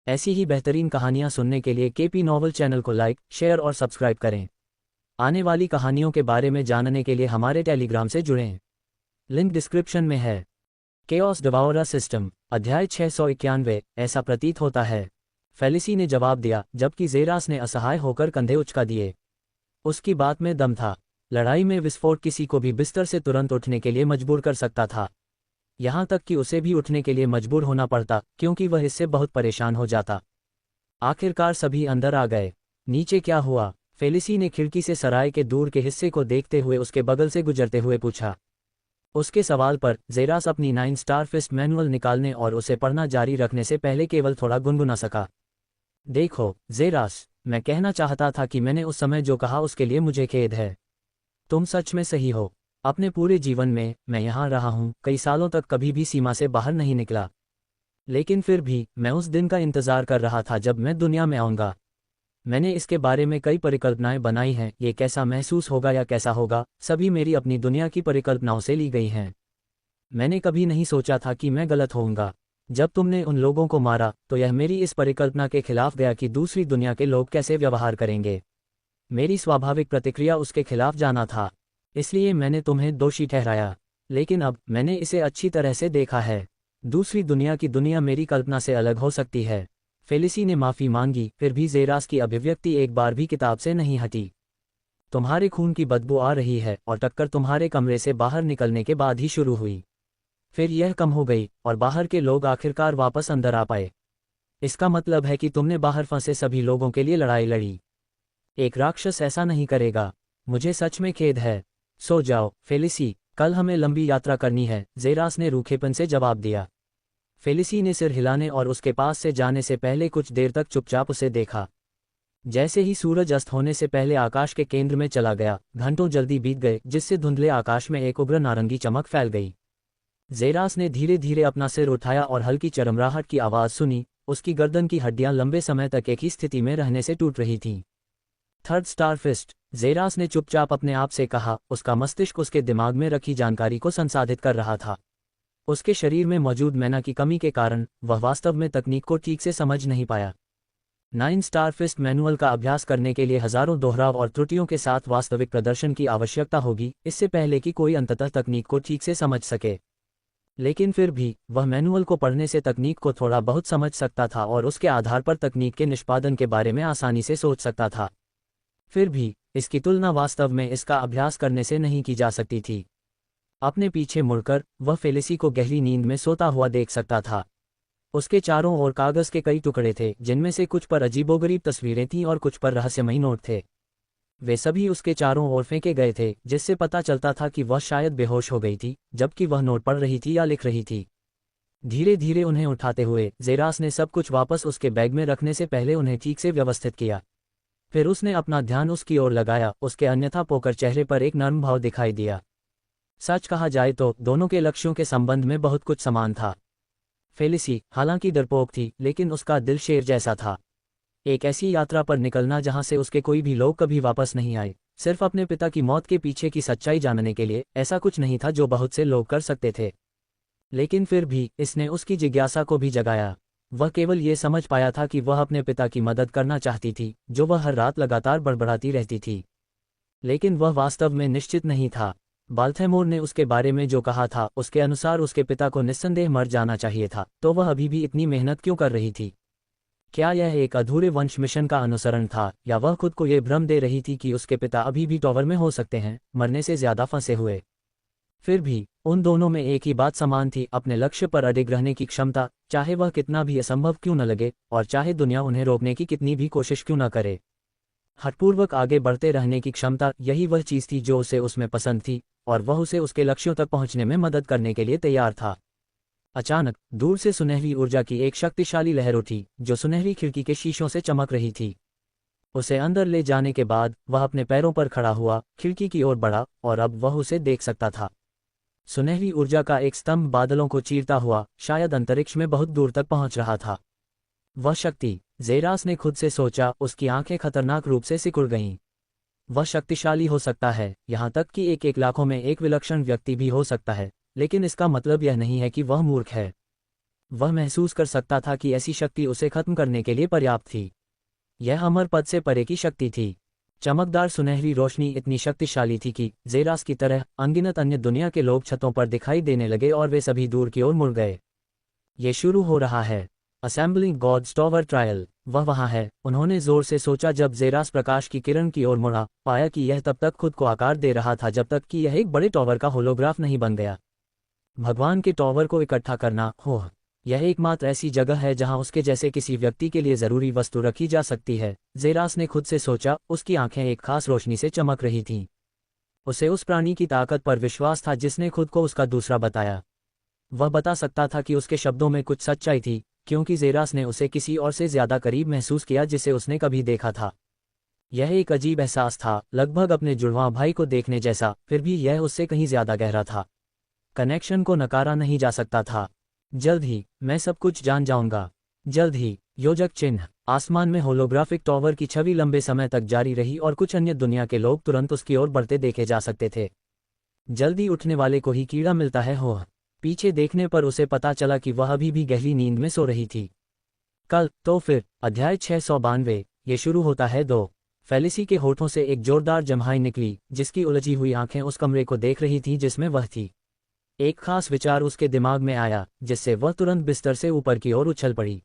ऐसी ही बेहतरीन कहानियाँ सुनने के लिए केपी नॉवल चैनल को लाइक, शेयर और सब्सक्राइब करें। आने वाली कहानियों के बारे में जानने के लिए हमारे टेलीग्राम से जुड़ें। लिंक डिस्क्रिप्शन में है। केओस डिवाउरर सिस्टम, अध्याय 691। ऐसा प्रतीत होता है, फेलिसी ने जवाब दिया, जबकि जेरास ने असहाय होकर कंधे उचका दिए। उसकी बात में दम था। लड़ाई में विस्फोट किसी को भी बिस्तर से तुरंत उठने के लिए मजबूर कर सकता था, यहाँ तक कि उसे भी उठने के लिए मजबूर होना पड़ता, क्योंकि वह इससे बहुत परेशान हो जाता। आखिरकार सभी अंदर आ गए। नीचे क्या हुआ? फेलिसी ने खिड़की से सराय के दूर के हिस्से को देखते हुए उसके बगल से गुजरते हुए पूछा। उसके सवाल पर जेरास अपनी 9 स्टार फिस्ट मैनुअल निकालने और उसे पढ़ना जारी रखने से पहले केवल थोड़ा गुनगुना सका। देखो जेरास, मैं कहना चाहता था कि मैंने उस समय जो कहा उसके लिए मुझे खेद है। तुम सच में सही हो। अपने पूरे जीवन में मैं यहाँ रहा हूँ, कई सालों तक कभी भी सीमा से बाहर नहीं निकला, लेकिन फिर भी मैं उस दिन का इंतज़ार कर रहा था जब मैं दुनिया में आऊँगा। मैंने इसके बारे में कई परिकल्पनाएं बनाई हैं, ये कैसा महसूस होगा या कैसा होगा, सभी मेरी अपनी दुनिया की परिकल्पनाओं से ली गई हैं। मैंने कभी नहीं सोचा था कि मैं गलत होऊंगा। जब तुमने उन लोगों को मारा तो यह मेरी इस परिकल्पना के खिलाफ गया कि दूसरी दुनिया के लोग कैसे व्यवहार करेंगे। मेरी स्वाभाविक प्रतिक्रिया उसके खिलाफ जाना था, इसलिए मैंने तुम्हें दोषी ठहराया। लेकिन अब मैंने इसे अच्छी तरह से देखा है। दूसरी दुनिया की दुनिया मेरी कल्पना से अलग हो सकती है। फेलिसी ने माफ़ी मांगी, फिर भी जेरास की अभिव्यक्ति एक बार भी किताब से नहीं हटी। तुम्हारे खून की बदबू आ रही है, और टक्कर तुम्हारे कमरे से बाहर निकलने के बाद ही शुरू हुई। फिर यह कम हो गई और बाहर के लोग आखिरकार वापस अंदर आ पाए। इसका मतलब है कि तुमने बाहर फंसे सभी लोगों के लिए लड़ाई लड़ी। एक राक्षस ऐसा नहीं करेगा। मुझे सच में खेद है। सो जाओ फेलिसी, कल हमें लंबी यात्रा करनी है, जेरास ने रूखेपन से जवाब दिया। फेलिसी ने सिर हिलाने और उसके पास से जाने से पहले कुछ देर तक चुपचाप उसे देखा। जैसे ही सूरज अस्त होने से पहले आकाश के केंद्र में चला गया, घंटों जल्दी बीत गए, जिससे धुंधले आकाश में एक उग्र नारंगी चमक फैल गई। जेरास ने धीरे धीरे अपना सिर उठाया और हल्की चरमराहट की आवाज़ सुनी। उसकी गर्दन की हड्डियां लंबे समय तक एक ही स्थिति में रहने से टूट रही थीं। थर्ड स्टार फिस्ट, जेरास ने चुपचाप अपने आप से कहा। उसका मस्तिष्क उसके दिमाग में रखी जानकारी को संसाधित कर रहा था। उसके शरीर में मौजूद मैना की कमी के कारण वह वास्तव में तकनीक को ठीक से समझ नहीं पाया। 9 स्टार फिस्ट मैनुअल का अभ्यास करने के लिए हजारों दोहराव और त्रुटियों के साथ वास्तविक प्रदर्शन की आवश्यकता होगी, इससे पहले कि कोई अंततः तकनीक को ठीक से समझ सके। लेकिन फिर भी वह मैनुअल को पढ़ने से तकनीक को थोड़ा बहुत समझ सकता था और उसके आधार पर तकनीक के निष्पादन के बारे में आसानी से सोच सकता था। फिर भी इसकी तुलना वास्तव में इसका अभ्यास करने से नहीं की जा सकती थी। अपने पीछे मुड़कर वह फेलिसी को गहरी नींद में सोता हुआ देख सकता था। उसके चारों ओर कागज के कई टुकड़े थे, जिनमें से कुछ पर अजीबोगरीब तस्वीरें थीं और कुछ पर रहस्यमयी नोट थे। वे सभी उसके चारों ओर फेंके गए थे, जिससे पता चलता था कि वह शायद बेहोश हो गई थी जबकि वह नोट पढ़ रही थी या लिख रही थी। धीरे धीरे उन्हें उठाते हुए जेरास ने सब कुछ वापस उसके बैग में रखने से पहले उन्हें ठीक से व्यवस्थित किया। फिर उसने अपना ध्यान उसकी ओर लगाया। उसके अन्यथा पोकर चेहरे पर एक नर्म भाव दिखाई दिया। सच कहा जाए तो दोनों के लक्ष्यों के संबंध में बहुत कुछ समान था। फेलिसी हालांकि डरपोक थी, लेकिन उसका दिल शेर जैसा था। एक ऐसी यात्रा पर निकलना जहां से उसके कोई भी लोग कभी वापस नहीं आए, सिर्फ अपने पिता की मौत के पीछे की सच्चाई जानने के लिए, ऐसा कुछ नहीं था जो बहुत से लोग कर सकते थे। लेकिन फिर भी इसने उसकी जिज्ञासा को भी जगाया। वह केवल ये समझ पाया था कि वह अपने पिता की मदद करना चाहती थी, जो वह हर रात लगातार बड़बड़ाती रहती थी। लेकिन वह वास्तव में निश्चित नहीं था। बाल्थेमोर ने उसके बारे में जो कहा था, उसके अनुसार उसके पिता को निस्संदेह मर जाना चाहिए था, तो वह अभी भी इतनी मेहनत क्यों कर रही थी? क्या यह एक अधूरे वंश मिशन का अनुसरण था, या वह खुद को ये भ्रम दे रही थी कि उसके पिता अभी भी टॉवर में हो सकते हैं, मरने से ज्यादा फंसे हुए? फिर भी उन दोनों में एक ही बात समान थी, अपने लक्ष्य पर अडिग रहने की क्षमता, चाहे वह कितना भी असंभव क्यों न लगे और चाहे दुनिया उन्हें रोकने की कितनी भी कोशिश क्यों न करे। हठपूर्वक आगे बढ़ते रहने की क्षमता, यही वह चीज़ थी जो उसे उसमें पसंद थी, और वह उसे उसके लक्ष्यों तक पहुंचने में मदद करने के लिए तैयार था। अचानक दूर से सुनहरी ऊर्जा की एक शक्तिशाली लहर उठी, जो सुनहरी खिड़की के शीशों से चमक रही थी। उसे अंदर ले जाने के बाद वह अपने पैरों पर खड़ा हुआ, खिड़की की ओर बढ़ा, और अब वह उसे देख सकता था। सुनहरी ऊर्जा का एक स्तंभ बादलों को चीरता हुआ शायद अंतरिक्ष में बहुत दूर तक पहुंच रहा था। वह शक्ति, जेरास ने खुद से सोचा। उसकी आंखें खतरनाक रूप से सिकुड़ गईं। वह शक्तिशाली हो सकता है, यहाँ तक कि एक लाखों में एक विलक्षण व्यक्ति भी हो सकता है, लेकिन इसका मतलब यह नहीं है कि वह मूर्ख है। वह महसूस कर सकता था कि ऐसी शक्ति उसे खत्म करने के लिए पर्याप्त थी। यह अमर पद से परे की शक्ति थी। चमकदार सुनहरी रोशनी इतनी शक्तिशाली थी कि ज़ेरास की तरह अनगिनत अन्य दुनिया के लोग छतों पर दिखाई देने लगे और वे सभी दूर की ओर मुड़ गए। ये शुरू हो रहा है। Assembling gods tower trial. वह वहाँ है, उन्होंने जोर से सोचा जब ज़ेरास प्रकाश की किरण की ओर मुड़ा, पाया कि यह तब तक खुद को आकार दे रहा था जब तक कि यह एक बड़े टॉवर का होलोग्राफ नहीं बन गया। भगवान के टॉवर को इकट्ठा करना, हो यह एकमात्र ऐसी जगह है जहां उसके जैसे किसी व्यक्ति के लिए जरूरी वस्तु रखी जा सकती है, ज़ेरास ने खुद से सोचा। उसकी आंखें एक खास रोशनी से चमक रही थीं। उसे उस प्राणी की ताकत पर विश्वास था जिसने खुद को उसका दूसरा बताया। वह बता सकता था कि उसके शब्दों में कुछ सच्चाई थी, क्योंकि ज़ेरास ने उसे किसी और से ज्यादा करीब महसूस किया जिसे उसने कभी देखा था। यह एक अजीब एहसास था, लगभग अपने जुड़वां भाई को देखने जैसा, फिर भी यह उससे कहीं ज्यादा गहरा था। कनेक्शन को नकारा नहीं जा सकता था। जल्द ही मैं सब कुछ जान जाऊंगा। जल्द ही। योजक चिन्ह। आसमान में होलोग्राफिक टॉवर की छवि लंबे समय तक जारी रही और कुछ अन्य दुनिया के लोग तुरंत उसकी ओर बढ़ते देखे जा सकते थे। जल्दी उठने वाले को ही कीड़ा मिलता है, हो। पीछे देखने पर उसे पता चला कि वह अभी भी गहरी नींद में सो रही थी। कल तो फिर अध्याय 692 ये शुरू होता है। 2 फेलिसी के होठों से एक जोरदार जम्हाई निकली, जिसकी उलझी हुई आंखें उस कमरे को देख रही थीं जिसमें वह थी। एक खास विचार उसके दिमाग में आया, जिससे वह तुरंत बिस्तर से ऊपर की ओर उछल पड़ी।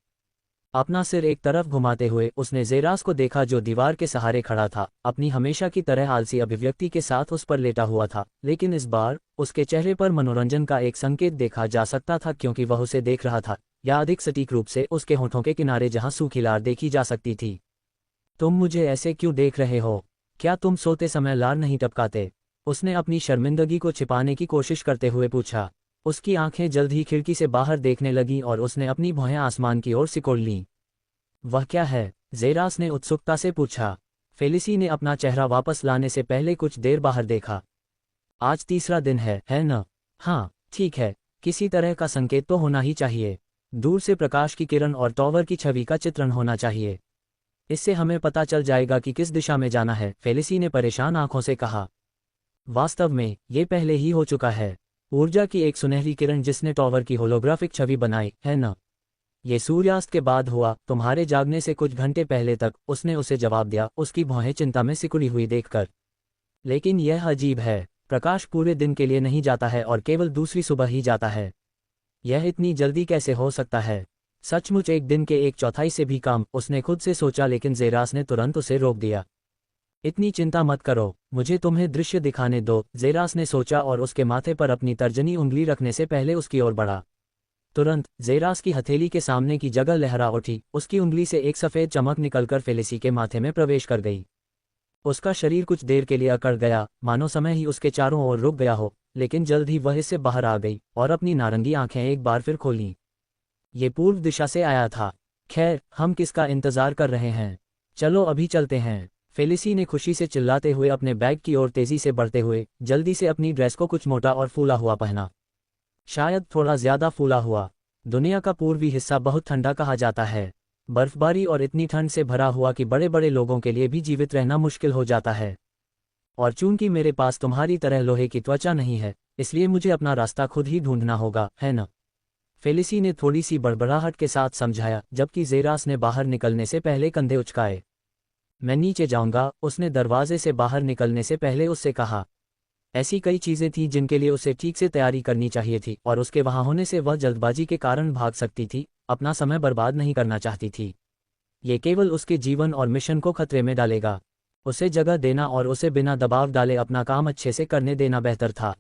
अपना सिर एक तरफ घुमाते हुए उसने ज़ेरास को देखा जो दीवार के सहारे खड़ा था, अपनी हमेशा की तरह आलसी अभिव्यक्ति के साथ उस पर लेटा हुआ था। लेकिन इस बार उसके चेहरे पर मनोरंजन का एक संकेत देखा जा सकता था, क्योंकि वह उसे देख रहा था, या अधिक सटीक रूप से उसके होठों के किनारे जहां सूखी लार देखी जा सकती थी। तुम मुझे ऐसे क्यों देख रहे हो? क्या तुम सोते समय लार नहीं टपकाते? उसने अपनी शर्मिंदगी को छिपाने की कोशिश करते हुए पूछा। उसकी आंखें जल्द ही खिड़की से बाहर देखने लगीं और उसने अपनी भौहें आसमान की ओर सिकोड़ लीं। वह क्या है? ज़ेरास ने उत्सुकता से पूछा। फेलिसी ने अपना चेहरा वापस लाने से पहले कुछ देर बाहर देखा। आज तीसरा दिन है न? हाँ, ठीक है, किसी तरह का संकेत तो होना ही चाहिए। दूर से प्रकाश की किरण और टॉवर की छवि का चित्रण होना चाहिए। इससे हमें पता चल जाएगा कि किस दिशा में जाना है, फेलिसी ने परेशान आंखों से कहा। वास्तव में ये पहले ही हो चुका है। ऊर्जा की एक सुनहरी किरण जिसने टॉवर की होलोग्राफिक छवि बनाई, है न? ये सूर्यास्त के बाद हुआ, तुम्हारे जागने से कुछ घंटे पहले तक, उसने उसे जवाब दिया, उसकी भौहें चिंता में सिकुड़ी हुई देखकर। लेकिन यह अजीब है, प्रकाश पूरे दिन के लिए नहीं जाता है और केवल दूसरी सुबह ही जाता है। यह इतनी जल्दी कैसे हो सकता है? सचमुच एक दिन के 1/4 से भी कम, उसने खुद से सोचा, लेकिन ज़ेरास ने तुरंत उसे रोक दिया। इतनी चिंता मत करो, मुझे तुम्हें दृश्य दिखाने दो, ज़ेरास ने सोचा और उसके माथे पर अपनी तर्जनी उंगली रखने से पहले उसकी ओर बढ़ा। तुरंत ज़ेरास की हथेली के सामने की जगह लहरा उठी, उसकी उंगली से एक सफ़ेद चमक निकलकर फेलिसी के माथे में प्रवेश कर गई। उसका शरीर कुछ देर के लिए अकड़ गया, मानो समय ही उसके चारों ओर रुक गया हो, लेकिन जल्द ही वह इससे बाहर आ गई और अपनी नारंगी आंखें एक बार फिर खोलीं। ये पूर्व दिशा से आया था। खैर, हम किसका इंतजार कर रहे हैं? चलो अभी चलते हैं। फेलिसी ने खुशी से चिल्लाते हुए अपने बैग की ओर तेजी से बढ़ते हुए जल्दी से अपनी ड्रेस को कुछ मोटा और फूला हुआ पहना। शायद थोड़ा ज्यादा फूला हुआ। दुनिया का पूर्वी हिस्सा बहुत ठंडा कहा जाता है, बर्फबारी और इतनी ठंड से भरा हुआ कि बड़े बड़े लोगों के लिए भी जीवित रहना मुश्किल हो जाता है। और चूंकि मेरे पास तुम्हारी तरह लोहे की त्वचा नहीं है, इसलिए मुझे अपना रास्ता खुद ही ढूंढना होगा, है न? फेलिसी ने थोड़ी सी बड़बड़ाहट के साथ समझाया, जबकि ज़ेरास ने बाहर निकलने से पहले कंधे उचकाए। मैं नीचे जाऊंगा, उसने दरवाजे से बाहर निकलने से पहले उससे कहा। ऐसी कई चीजें थीं जिनके लिए उसे ठीक से तैयारी करनी चाहिए थी, और उसके वहां होने से वह जल्दबाजी के कारण भाग सकती थी, अपना समय बर्बाद नहीं करना चाहती थी। ये केवल उसके जीवन और मिशन को खतरे में डालेगा। उसे जगह देना और उसे बिना दबाव डाले अपना काम अच्छे से करने देना बेहतर था।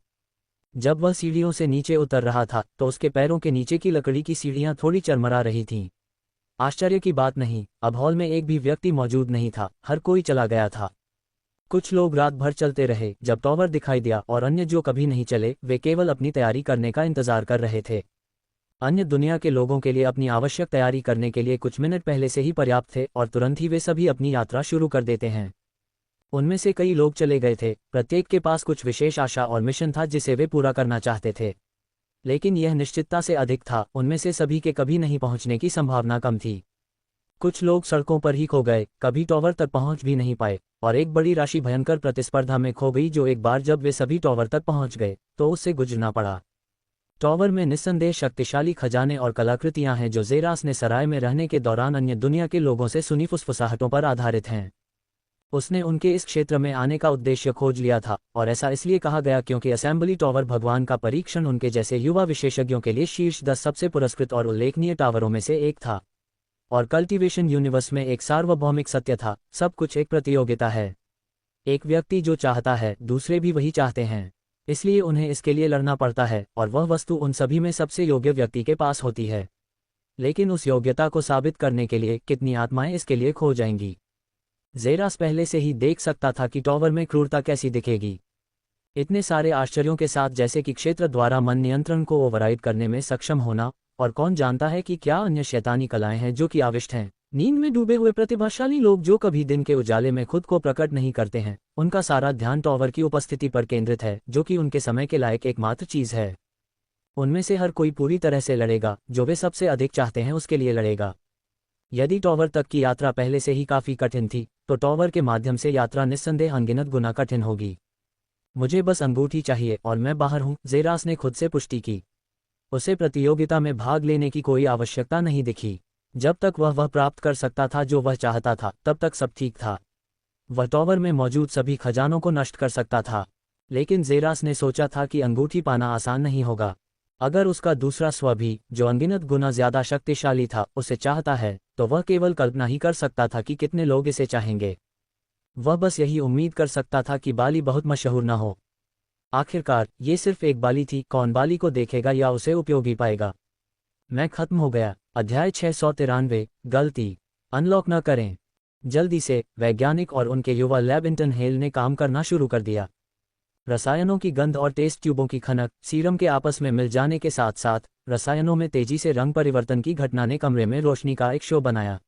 जब वह सीढ़ियों से नीचे उतर रहा था तो उसके पैरों के नीचे की लकड़ी की सीढ़ियां थोड़ी चरमरा रही थीं। आश्चर्य की बात नहीं, अब हॉल में एक भी व्यक्ति मौजूद नहीं था, हर कोई चला गया था। कुछ लोग रात भर चलते रहे जब टॉवर दिखाई दिया, और अन्य जो कभी नहीं चले वे केवल अपनी तैयारी करने का इंतजार कर रहे थे। अन्य दुनिया के लोगों के लिए अपनी आवश्यक तैयारी करने के लिए कुछ मिनट पहले से ही पर्याप्त थे, और तुरंत ही वे सभी अपनी यात्रा शुरू कर देते हैं। उनमें से कई लोग चले गए थे, प्रत्येक के पास कुछ विशेष आशा और मिशन था जिसे वे पूरा करना चाहते थे। लेकिन यह निश्चितता से अधिक था, उनमें से सभी के कभी नहीं पहुंचने की संभावना कम थी। कुछ लोग सड़कों पर ही खो गए, कभी टॉवर तक पहुंच भी नहीं पाए, और एक बड़ी राशि भयंकर प्रतिस्पर्धा में खो गई जो एक बार जब वे सभी टॉवर तक पहुंच गए तो उससे गुजरना पड़ा। टॉवर में निस्संदेह शक्तिशाली खजाने और कलाकृतियां हैं जो ज़ेरास ने सराय में रहने के दौरान अन्य दुनिया के लोगों से सुनी फुसफुसाहटों पर आधारित हैं। उसने उनके इस क्षेत्र में आने का उद्देश्य खोज लिया था, और ऐसा इसलिए कहा गया क्योंकि असेंबली टॉवर भगवान का परीक्षण उनके जैसे युवा विशेषज्ञों के लिए शीर्ष 10 सबसे पुरस्कृत और उल्लेखनीय टावरों में से एक था। और कल्टीवेशन यूनिवर्स में एक सार्वभौमिक सत्य था, सब कुछ एक प्रतियोगिता है। एक व्यक्ति जो चाहता है, दूसरे भी वही चाहते हैं, इसलिए उन्हें इसके लिए लड़ना पड़ता है, और वह वस्तु उन सभी में सबसे योग्य व्यक्ति के पास होती है। लेकिन उस योग्यता को साबित करने के लिए कितनी आत्माएं इसके लिए खो जाएंगी। ज़ेरास पहले से ही देख सकता था कि टॉवर में क्रूरता कैसी दिखेगी। इतने सारे आश्चर्यों के साथ, जैसे कि क्षेत्र द्वारा मन नियंत्रण को ओवरराइड करने में सक्षम होना, और कौन जानता है कि क्या अन्य शैतानी कलाएं हैं जो कि आविष्ट हैं। नींद में डूबे हुए प्रतिभाशाली लोग जो कभी दिन के उजाले में खुद को प्रकट नहीं करते हैं, उनका सारा ध्यान टॉवर की उपस्थिति पर केंद्रित है, जो कि उनके समय के लायक एकमात्र चीज है। उनमें से हर कोई पूरी तरह से लड़ेगा, जो वे सबसे अधिक चाहते हैं उसके लिए लड़ेगा। यदि टॉवर तक की यात्रा पहले से ही काफी कठिन थी, तो टॉवर के माध्यम से यात्रा निस्संदेह अनगिनत गुना कठिन होगी। मुझे बस अंगूठी चाहिए और मैं बाहर हूं, ज़ेरास ने खुद से पुष्टि की। उसे प्रतियोगिता में भाग लेने की कोई आवश्यकता नहीं दिखी। जब तक वह प्राप्त कर सकता था जो वह चाहता था, तब तक सब ठीक था। वह टॉवर में मौजूद सभी खजानों को नष्ट कर सकता था। लेकिन ज़ेरास ने सोचा था कि अंगूठी पाना आसान नहीं होगा। अगर उसका दूसरा स्व भी, जो अनगिनत गुना ज्यादा शक्तिशाली था, उसे चाहता है, तो वह केवल कल्पना ही कर सकता था कि कितने लोग इसे चाहेंगे। वह बस यही उम्मीद कर सकता था कि बाली बहुत मशहूर न हो। आखिरकार ये सिर्फ एक बाली थी, कौन बाली को देखेगा या उसे उपयोगी पाएगा। मैं खत्म हो गया। अध्याय 693। गलती। अनलॉक न करें। जल्दी से वैज्ञानिक और उनके युवा लैब हेल ने काम करना शुरू कर दिया। रसायनों की गंध और टेस्ट ट्यूबों की खनक, सीरम के आपस में मिल जाने के साथ साथ रसायनों में तेजी से रंग परिवर्तन की घटना ने कमरे में रोशनी का एक शो बनाया।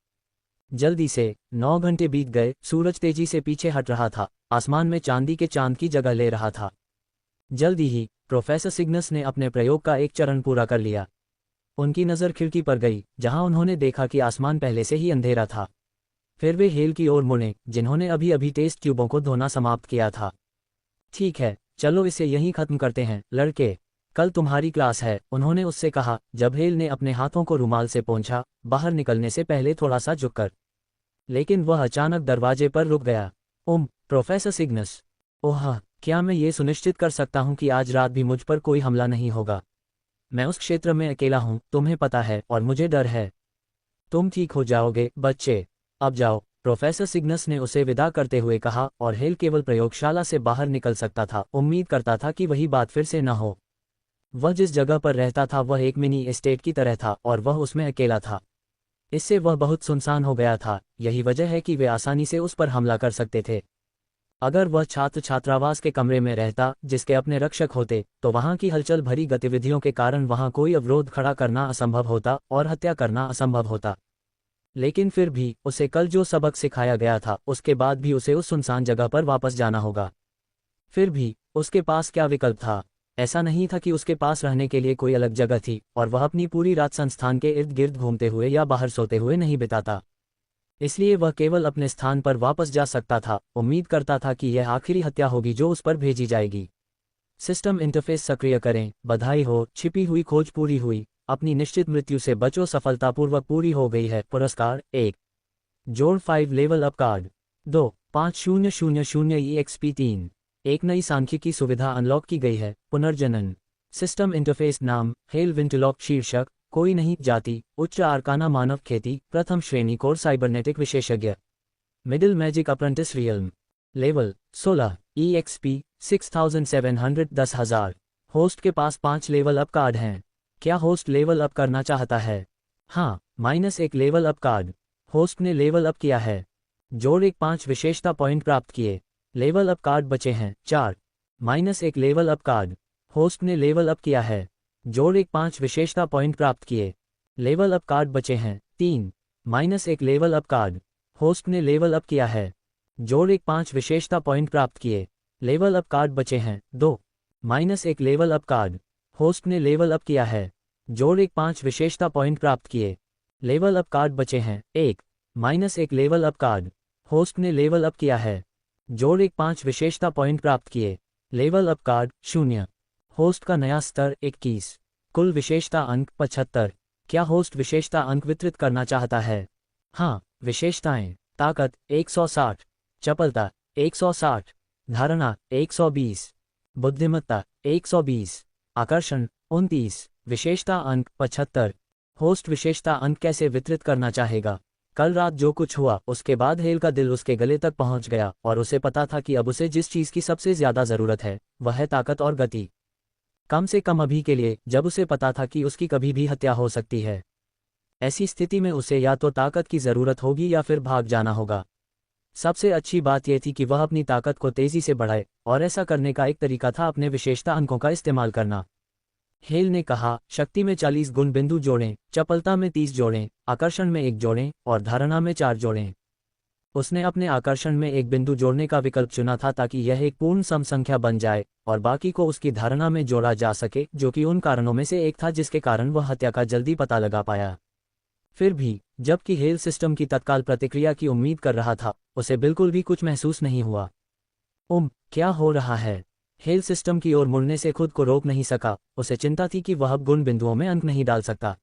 जल्दी से 9 घंटे बीत गए। सूरज तेजी से पीछे हट रहा था, आसमान में चांदी के चांद की जगह ले रहा था। जल्दी ही प्रोफेसर सिग्नस ने अपने प्रयोग का एक चरण पूरा कर लिया। उनकी नज़र खिड़की पर गई, जहां उन्होंने देखा कि आसमान पहले से ही अंधेरा था। फिर वे हेल की ओर मुड़े, जिन्होंने अभी अभी टेस्ट ट्यूबों को धोना समाप्त किया था। ठीक है, चलो इसे यहीं खत्म करते हैं लड़के, कल तुम्हारी क्लास है, उन्होंने उससे कहा, जब हेल ने अपने हाथों को रुमाल से पोंछा, बाहर निकलने से पहले थोड़ा सा झुककर। लेकिन वह अचानक दरवाजे पर रुक गया। Professor Cygnus. ओह, क्या मैं ये सुनिश्चित कर सकता हूँ कि आज रात भी मुझ पर कोई हमला नहीं होगा? मैं उस क्षेत्र में अकेला हूँ, तुम्हें पता है, और मुझे डर है। तुम ठीक हो जाओगे बच्चे, अब जाओ, प्रोफेसर सिग्नस ने उसे विदा करते हुए कहा, और हेल केवल प्रयोगशाला से बाहर निकल सकता था। उम्मीद करता था कि वही बात फिर से न हो। वह जिस जगह पर रहता था वह एक मिनी एस्टेट की तरह था, और वह उसमें अकेला था। इससे वह बहुत सुनसान हो गया था। यही वजह है कि वे आसानी से उस पर हमला कर सकते थे। अगर वह छात्र छात्रावास के कमरे में रहता, जिसके अपने रक्षक होते, तो वहां की हलचल भरी गतिविधियों के कारण वहां कोई अवरोध खड़ा करना असंभव होता और हत्या करना असंभव होता। लेकिन फिर भी उसे कल जो सबक सिखाया गया था, उसके बाद भी उसे उस सुनसान जगह पर वापस जाना होगा। फिर भी उसके पास क्या विकल्प था? ऐसा नहीं था कि उसके पास रहने के लिए कोई अलग जगह थी, और वह अपनी पूरी रात संस्थान के इर्द गिर्द घूमते हुए या बाहर सोते हुए नहीं बिताता। इसलिए वह केवल अपने स्थान पर वापस जा सकता था। उम्मीद करता था कि यह आखिरी हत्या होगी जो उस पर भेजी जाएगी। सिस्टम इंटरफेस सक्रिय करें। बधाई हो, छिपी हुई खोज पूरी हुई। अपनी निश्चित मृत्यु से बचो सफलतापूर्वक पूरी हो गई है। पुरस्कार 1 जोड़ 5 लेवल अप कार्ड 2 5000 EXP 3 एक नई सांख्यिकी सुविधा अनलॉक की गई है। पुनर्जनन। सिस्टम इंटरफेस नाम हेल विंटलॉक। शीर्षक कोई नहीं। जाति उच्च आर्काना मानव खेती। प्रथम श्रेणी कोर साइबरनेटिक विशेषज्ञ। Middle magic apprentice realm. Level 16 EXP 6700 10,000। Host के पास 5 लेवल अप कार्ड हैं। क्या होस्ट लेवल अप करना चाहता है? हाँ, -1 लेवल अप कार्ड। होस्ट ने लेवल अप किया है। जोड़ 5 विशेषता पॉइंट प्राप्त किए। लेवल अप कार्ड बचे हैं 4। -1 लेवल अप कार्ड। होस्ट ने लेवल अप किया है। जोड़ 5 विशेषता पॉइंट प्राप्त किए। लेवल अप कार्ड बचे हैं 3। -1 लेवल अप कार्ड। होस्ट ने लेवल अप किया है। जोड़ 5 विशेषता पॉइंट प्राप्त किए। लेवल अप कार्ड बचे हैं 2। -1 लेवल अप कार्ड। होस्ट ने लेवल अप किया है। जोड़ 5 विशेषता पॉइंट प्राप्त किए। लेवल अप कार्ड बचे हैं 1। -1 लेवल अप कार्ड। होस्ट ने लेवल अप किया है। जोड़ 5 विशेषता पॉइंट प्राप्त किए। Level up card 0। होस्ट का नया स्तर 21। कुल विशेषता अंक 75। क्या होस्ट विशेषता अंक वितरित करना चाहता है? हाँ। विशेषताएं: ताकत 160, चपलता 160, धारणा 120, बुद्धिमत्ता 120, आकर्षण 29। विशेषता अंक 75। होस्ट विशेषता अंक कैसे वितरित करना चाहेगा? कल रात जो कुछ हुआ उसके बाद हेल का दिल उसके गले तक पहुंच गया और उसे पता था कि अब उसे जिस चीज की सबसे ज्यादा जरूरत है वह है ताकत और गति। कम से कम अभी के लिए, जब उसे पता था कि उसकी कभी भी हत्या हो सकती है। ऐसी स्थिति में उसे या तो ताकत की जरूरत होगी या फिर भाग जाना होगा। सबसे अच्छी बात यह थी कि वह अपनी ताकत को तेजी से बढ़ाए, और ऐसा करने का एक तरीका था अपने विशेषता अंकों का इस्तेमाल करना। हेल ने कहा, शक्ति में 40 गुण बिंदु जोड़ें, चपलता में 30 जोड़ें, आकर्षण में 1 जोड़ें और धारणा में 4 जोड़ें। उसने अपने आकर्षण में 1 बिंदु जोड़ने का विकल्प चुना था ताकि यह एक पूर्ण सम संख्या बन जाए और बाकी को उसकी धारणा में जोड़ा जा सके, जो कि उन कारणों में से एक था जिसके कारण वह हत्या का जल्दी पता लगा पाया। फिर भी, जबकि हेल सिस्टम की तत्काल प्रतिक्रिया की उम्मीद कर रहा था, उसे बिल्कुल भी कुछ महसूस नहीं हुआ। क्या हो रहा है? हेल सिस्टम की ओर मुड़ने से खुद को रोक नहीं सका। उसे चिंता थी कि वह अब गुण बिंदुओं में अंक नहीं डाल सकता।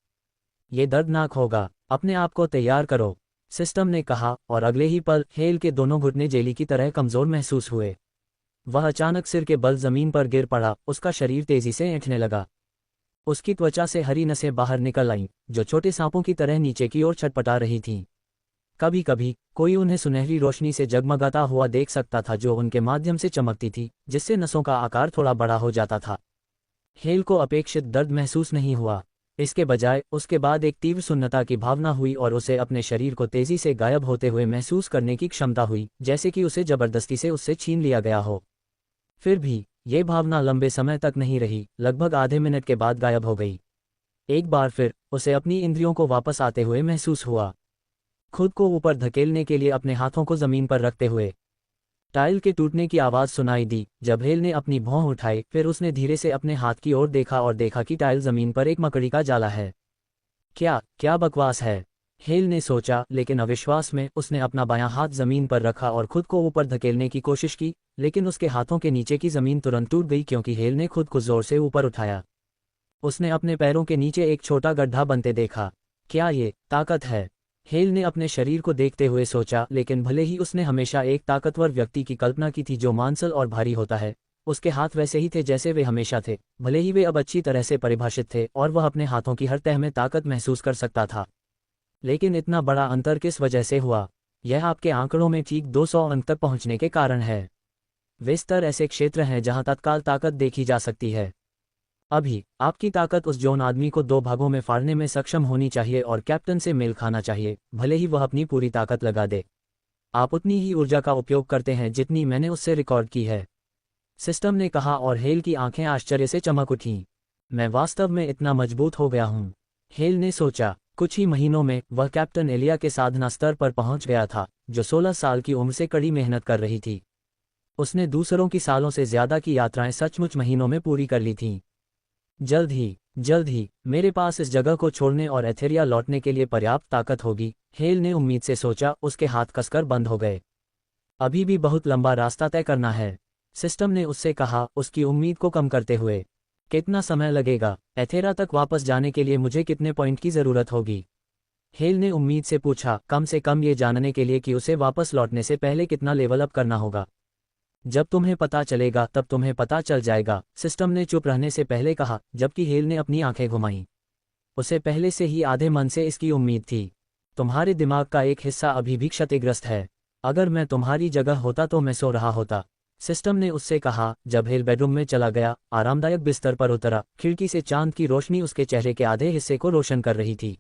ये दर्दनाक होगा, अपने आप को तैयार करो, सिस्टम ने कहा, और अगले ही पल हेल के दोनों घुटने जेली की तरह कमजोर महसूस हुए। वह अचानक सिर के बल जमीन पर गिर पड़ा, उसका शरीर तेजी से ऐंठने लगा। उसकी त्वचा से हरी नसें बाहर निकल आईं, जो छोटे सांपों की तरह नीचे की ओर छटपटा रही थीं। कभी कभी कोई उन्हें सुनहरी रोशनी से जगमगाता हुआ देख सकता था जो उनके माध्यम से चमकती थी, जिससे नसों का आकार थोड़ा बड़ा हो जाता था। हेल को अपेक्षित दर्द महसूस नहीं हुआ। इसके बजाय उसके बाद एक तीव्र सुन्नता की भावना हुई और उसे अपने शरीर को तेजी से गायब होते हुए महसूस करने की क्षमता हुई, जैसे कि उसे जबरदस्ती से उससे छीन लिया गया हो। फिर भी ये भावना लंबे समय तक नहीं रही, लगभग आधे मिनट के बाद गायब हो गई। एक बार फिर उसे अपनी इंद्रियों को वापस आते हुए महसूस हुआ। खुद को ऊपर धकेलने के लिए अपने हाथों को जमीन पर रखते हुए टाइल के टूटने की आवाज सुनाई दी। जब हेल ने अपनी भौं उठाई, फिर उसने धीरे से अपने हाथ की ओर देखा और देखा कि टाइल जमीन पर एक मकड़ी का जाला है। क्या बकवास है, हेल ने सोचा, लेकिन अविश्वास में उसने अपना बायां हाथ जमीन पर रखा और खुद को ऊपर धकेलने की कोशिश की, लेकिन उसके हाथों के नीचे की जमीन तुरंत टूट गई क्योंकि हेल ने खुद को जोर से ऊपर उठाया। उसने अपने पैरों के नीचे एक छोटा गड्ढा बनते देखा। क्या ये ताकत है? हेल ने अपने शरीर को देखते हुए सोचा, लेकिन भले ही उसने हमेशा एक ताकतवर व्यक्ति की कल्पना की थी जो मांसल और भारी होता है, उसके हाथ वैसे ही थे जैसे वे हमेशा थे, भले ही वे अब अच्छी तरह से परिभाषित थे और वह अपने हाथों की हर तह में ताकत महसूस कर सकता था। लेकिन इतना बड़ा अंतर किस वजह से हुआ? यह आपके आंकड़ों में ठीक 200 अंक तक पहुंचने के कारण है। वे स्तर ऐसे क्षेत्र हैं जहां तत्काल ताकत देखी जा सकती है। अभी आपकी ताकत उस जॉन आदमी को 2 भागों में फाड़ने में सक्षम होनी चाहिए और कैप्टन से मेल खाना चाहिए, भले ही वह अपनी पूरी ताकत लगा दे। आप उतनी ही ऊर्जा का उपयोग करते हैं जितनी मैंने उससे रिकॉर्ड की है, सिस्टम ने कहा, और हेल की आंखें आश्चर्य से चमक उठीं। मैं वास्तव में इतना मजबूत हो गया हूं, हेल ने सोचा। कुछ ही महीनों में वह कैप्टन एलिया के साधना स्तर पर पहुंच गया था, जो 16 साल की उम्र से कड़ी मेहनत कर रही थी। उसने दूसरों की सालों से ज्यादा की यात्राएं सचमुच महीनों में पूरी कर ली थीं। जल्द ही मेरे पास इस जगह को छोड़ने और एथेरिया लौटने के लिए पर्याप्त ताकत होगी, हेल ने उम्मीद से सोचा। उसके हाथ कसकर बंद हो गए। अभी भी बहुत लंबा रास्ता तय करना है, सिस्टम ने उससे कहा, उसकी उम्मीद को कम करते हुए। कितना समय लगेगा? एथेरा तक वापस जाने के लिए मुझे कितने पॉइंट की जरूरत होगी? हेल ने उम्मीद से पूछा, कम से कम ये जानने के लिए कि उसे वापस लौटने से पहले कितना लेवल अप करना होगा। जब तुम्हें पता चलेगा तब तुम्हें पता चल जाएगा, सिस्टम ने चुप रहने से पहले कहा, जबकि हेल ने अपनी आंखें घुमाईं। उसे पहले से ही आधे मन से इसकी उम्मीद थी। तुम्हारे दिमाग का एक हिस्सा अभी भी क्षतिग्रस्त है। अगर मैं तुम्हारी जगह होता तो मैं सो रहा होता, सिस्टम ने उससे कहा। जब हेल बेडरूम में चला गया, आरामदायक बिस्तर पर उतरा, खिड़की से चांद की रोशनी उसके चेहरे के आधे हिस्से को रोशन कर रही थी।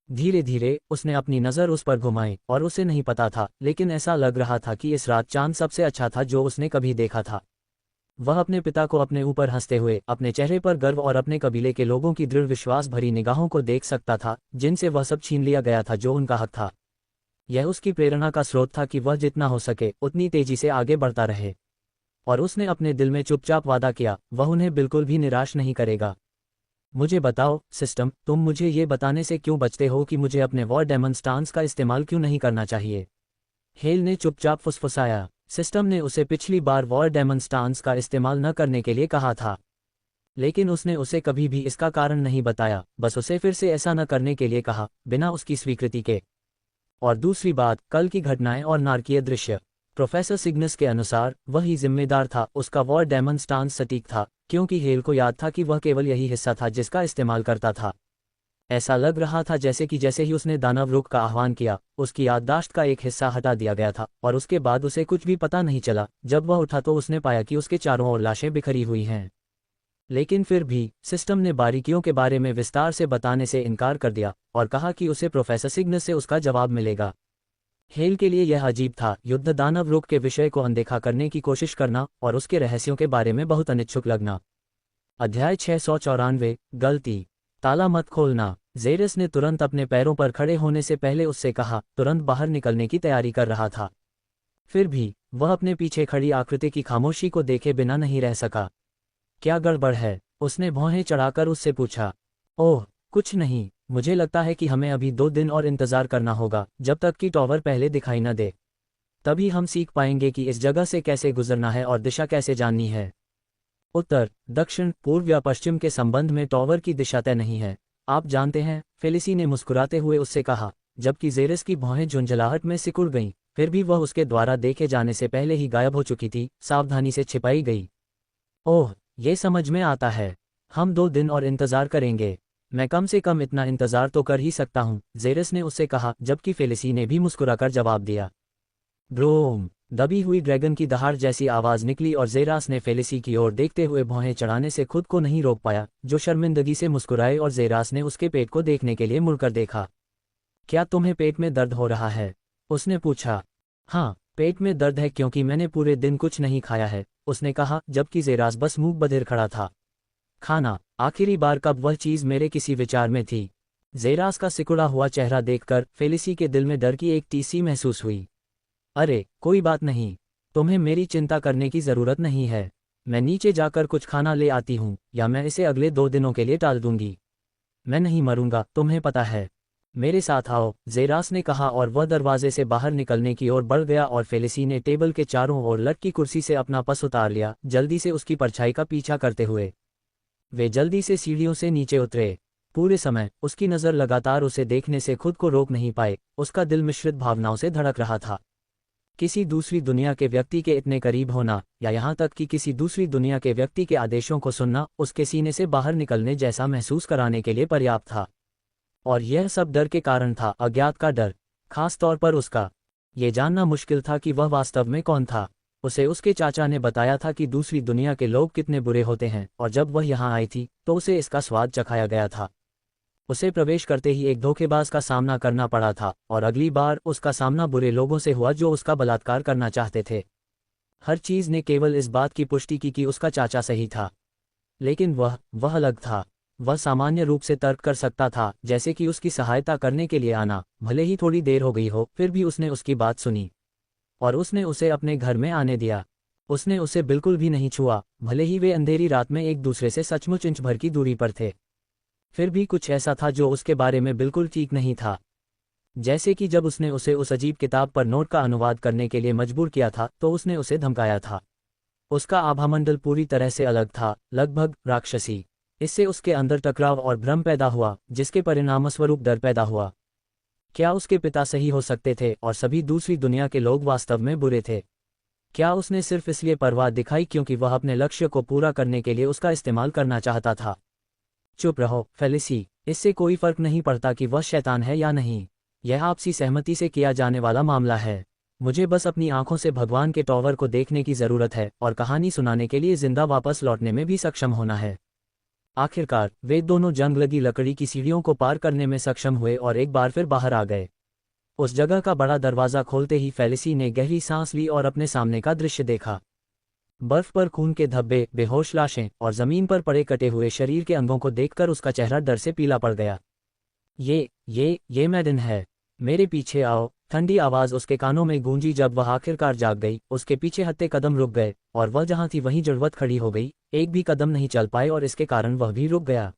धीरे धीरे उसने अपनी नज़र उस पर घुमाई, और उसे नहीं पता था, लेकिन ऐसा लग रहा था कि इस रात चांद सबसे अच्छा था जो उसने कभी देखा था। वह अपने पिता को अपने ऊपर हंसते हुए, अपने चेहरे पर गर्व और अपने कबीले के लोगों की दृढ़ विश्वास भरी निगाहों को देख सकता था, जिनसे वह सब छीन लिया गया था जो उनका हक था। यह उसकी प्रेरणा का स्रोत था कि वह जितना हो सके उतनी तेजी से आगे बढ़ता रहे, और उसने अपने दिल में चुपचाप वादा किया, वह उन्हें बिल्कुल भी निराश नहीं करेगा। मुझे बताओ सिस्टम, तुम मुझे ये बताने से क्यों बचते हो कि मुझे अपने वॉर डेमन स्टांस का इस्तेमाल क्यों नहीं करना चाहिए? हेल ने चुपचाप फुसफुसाया। सिस्टम ने उसे पिछली बार वॉर डेमन स्टांस का इस्तेमाल न करने के लिए कहा था, लेकिन उसने उसे कभी भी इसका कारण नहीं बताया, बस उसे फिर से ऐसा न करने के लिए कहा, बिना उसकी स्वीकृति के। और दूसरी बात, कल की घटनाएं और नारकीय दृश्य। प्रोफेसर सिग्नस के अनुसार वही जिम्मेदार था, उसका वॉर डेमन स्टांस सटीक था, क्योंकि हेल को याद था कि वह केवल यही हिस्सा था जिसका इस्तेमाल करता था। ऐसा लग रहा था जैसे कि जैसे ही उसने दानव रुख का आह्वान किया, उसकी याददाश्त का एक हिस्सा हटा दिया गया था, और उसके बाद उसे कुछ भी पता नहीं चला। जब वह उठा तो उसने पाया कि उसके चारों ओर लाशें बिखरी हुई हैं। लेकिन फिर भी सिस्टम ने बारीकियों के बारे में विस्तार से बताने से इनकार कर दिया और कहा कि उसे प्रोफेसर सिग्नस से उसका जवाब मिलेगा। हेल के लिए यह अजीब था, युद्ध दानव रुख के विषय को अनदेखा करने की कोशिश करना और उसके रहस्यों के बारे में बहुत अनिच्छुक लगना। अध्याय 694, गलती। ताला मत खोलना। जेरस ने तुरंत अपने पैरों पर खड़े होने से पहले उससे कहा, तुरंत बाहर निकलने की तैयारी कर रहा था। फिर भी वह अपने पीछे खड़ी आकृति की खामोशी को देखे बिना नहीं रह सका। क्या गड़बड़ है? उसने भौहें चढ़ाकर उससे पूछा। ओह, कुछ नहीं, मुझे लगता है कि हमें अभी 2 दिन और इंतजार करना होगा, जब तक कि टॉवर पहले दिखाई न दे। तभी हम सीख पाएंगे कि इस जगह से कैसे गुजरना है और दिशा कैसे जाननी है। उत्तर, दक्षिण, पूर्व या पश्चिम के संबंध में टॉवर की दिशा तय नहीं है, आप जानते हैं, फेलिसी ने मुस्कुराते हुए उससे कहा, जबकि जेरस की भौहें झुंझलाहट में सिकुड़ गईं। फिर भी वह उसके द्वारा देखे जाने से पहले ही गायब हो चुकी थी, सावधानी से छिपाई गई। ओह, ये समझ में आता है। हम 2 दिन और इंतजार करेंगे। मैं कम से कम इतना इंतजार तो कर ही सकता हूँ, जेरस ने उससे कहा, जबकि फेलिसी ने भी मुस्कुराकर जवाब दिया। ब्रोम। दबी हुई ड्रैगन की दहाड़ जैसी आवाज निकली और जेरास ने फेलिसी की ओर देखते हुए भौहें चढ़ाने से खुद को नहीं रोक पाया, जो शर्मिंदगी से मुस्कुराए, और जेरास ने उसके पेट को देखने के लिए मुड़कर देखा। क्या तुम्हें पेट में दर्द हो रहा है? उसने पूछा। हाँ, पेट में दर्द है क्योंकि मैंने पूरे दिन कुछ नहीं खाया है, उसने कहा, जबकि जेरास बस मुंह बधिर खड़ा था। खाना? आखिरी बार कब वह चीज मेरे किसी विचार में थी? जेरास का सिकुड़ा हुआ चेहरा देखकर फेलिसी के दिल में डर की एक टीसी महसूस हुई। अरे, कोई बात नहीं, तुम्हें मेरी चिंता करने की जरूरत नहीं है। मैं नीचे जाकर कुछ खाना ले आती हूँ, या मैं इसे अगले 2 दिनों के लिए टाल दूंगी। मैं नहीं मरूंगा, तुम्हें पता है। मेरे साथ आओ, जेरास ने कहा, और वह दरवाजे से बाहर निकलने की ओर बढ़ गया और फेलिसी ने टेबल के चारों ओर लटकी कुर्सी से अपना पस उतार लिया, जल्दी से उसकी परछाई का पीछा करते हुए। वे जल्दी से सीढ़ियों से नीचे उतरे। पूरे समय उसकी नज़र लगातार उसे देखने से खुद को रोक नहीं पाए, उसका दिल मिश्रित भावनाओं से धड़क रहा था। किसी दूसरी दुनिया के व्यक्ति के इतने करीब होना, या यहाँ तक कि किसी दूसरी दुनिया के व्यक्ति के आदेशों को सुनना, उसके सीने से बाहर निकलने जैसा महसूस कराने के लिए पर्याप्त था। और यह सब डर के कारण था, अज्ञात का डर, खास तौर पर उसका। ये जानना मुश्किल था कि वह वास्तव में कौन था। उसे उसके चाचा ने बताया था कि दूसरी दुनिया के लोग कितने बुरे होते हैं, और जब वह यहाँ आई थी तो उसे इसका स्वाद चखाया गया था। उसे प्रवेश करते ही एक धोखेबाज का सामना करना पड़ा था, और अगली बार उसका सामना बुरे लोगों से हुआ जो उसका बलात्कार करना चाहते थे। हर चीज़ ने केवल इस बात की पुष्टि की कि उसका चाचा सही था। लेकिन वह अलग था। वह सामान्य रूप से तर्क कर सकता था, जैसे कि उसकी सहायता करने के लिए आना, भले ही थोड़ी देर हो गई हो। फिर भी उसने उसकी बात सुनी, और उसने उसे अपने घर में आने दिया। उसने उसे बिल्कुल भी नहीं छुआ, भले ही वे अंधेरी रात में एक दूसरे से सचमुच इंच भर की दूरी पर थे। फिर भी कुछ ऐसा था जो उसके बारे में बिल्कुल ठीक नहीं था। जैसे कि जब उसने उसे उस अजीब किताब पर नोट का अनुवाद करने के लिए मजबूर किया था, तो उसने उसे धमकाया था। उसका आभामंडल पूरी तरह से अलग था, लगभग राक्षसी। इससे उसके अंदर टकराव और भ्रम पैदा हुआ, जिसके परिणामस्वरूप डर पैदा हुआ। क्या उसके पिता सही हो सकते थे और सभी दूसरी दुनिया के लोग वास्तव में बुरे थे? क्या उसने सिर्फ इसलिए परवाह दिखाई क्योंकि वह अपने लक्ष्य को पूरा करने के लिए उसका इस्तेमाल करना चाहता था? चुप रहो, फेलिसी, इससे कोई फर्क नहीं पड़ता कि वह शैतान है या नहीं। यह आपसी सहमति से किया जाने वाला मामला है। मुझे बस अपनी आंखों से भगवान के टॉवर को देखने की जरूरत है, और कहानी सुनाने के लिए जिंदा वापस लौटने में भी सक्षम होना है। आखिरकार वे दोनों जंग लगी लकड़ी की सीढ़ियों को पार करने में सक्षम हुए और एक बार फिर बाहर आ गए। उस जगह का बड़ा दरवाजा खोलते ही फेलिसी ने गहरी सांस ली और अपने सामने का दृश्य देखा। बर्फ पर खून के धब्बे, बेहोश लाशें, और जमीन पर पड़े कटे हुए शरीर के अंगों को देखकर उसका चेहरा डर से पीला पड़ गया। ये मैडन है। मेरे पीछे आओ, ठंडी आवाज उसके कानों में गूंजी। जब वह आखिरकार जाग गई, उसके पीछे हत्ते कदम रुक गए, और वह जहां थी वहीं जड़वत खड़ी हो गई, एक भी कदम नहीं चल पाए, और इसके कारण वह भी रुक गया।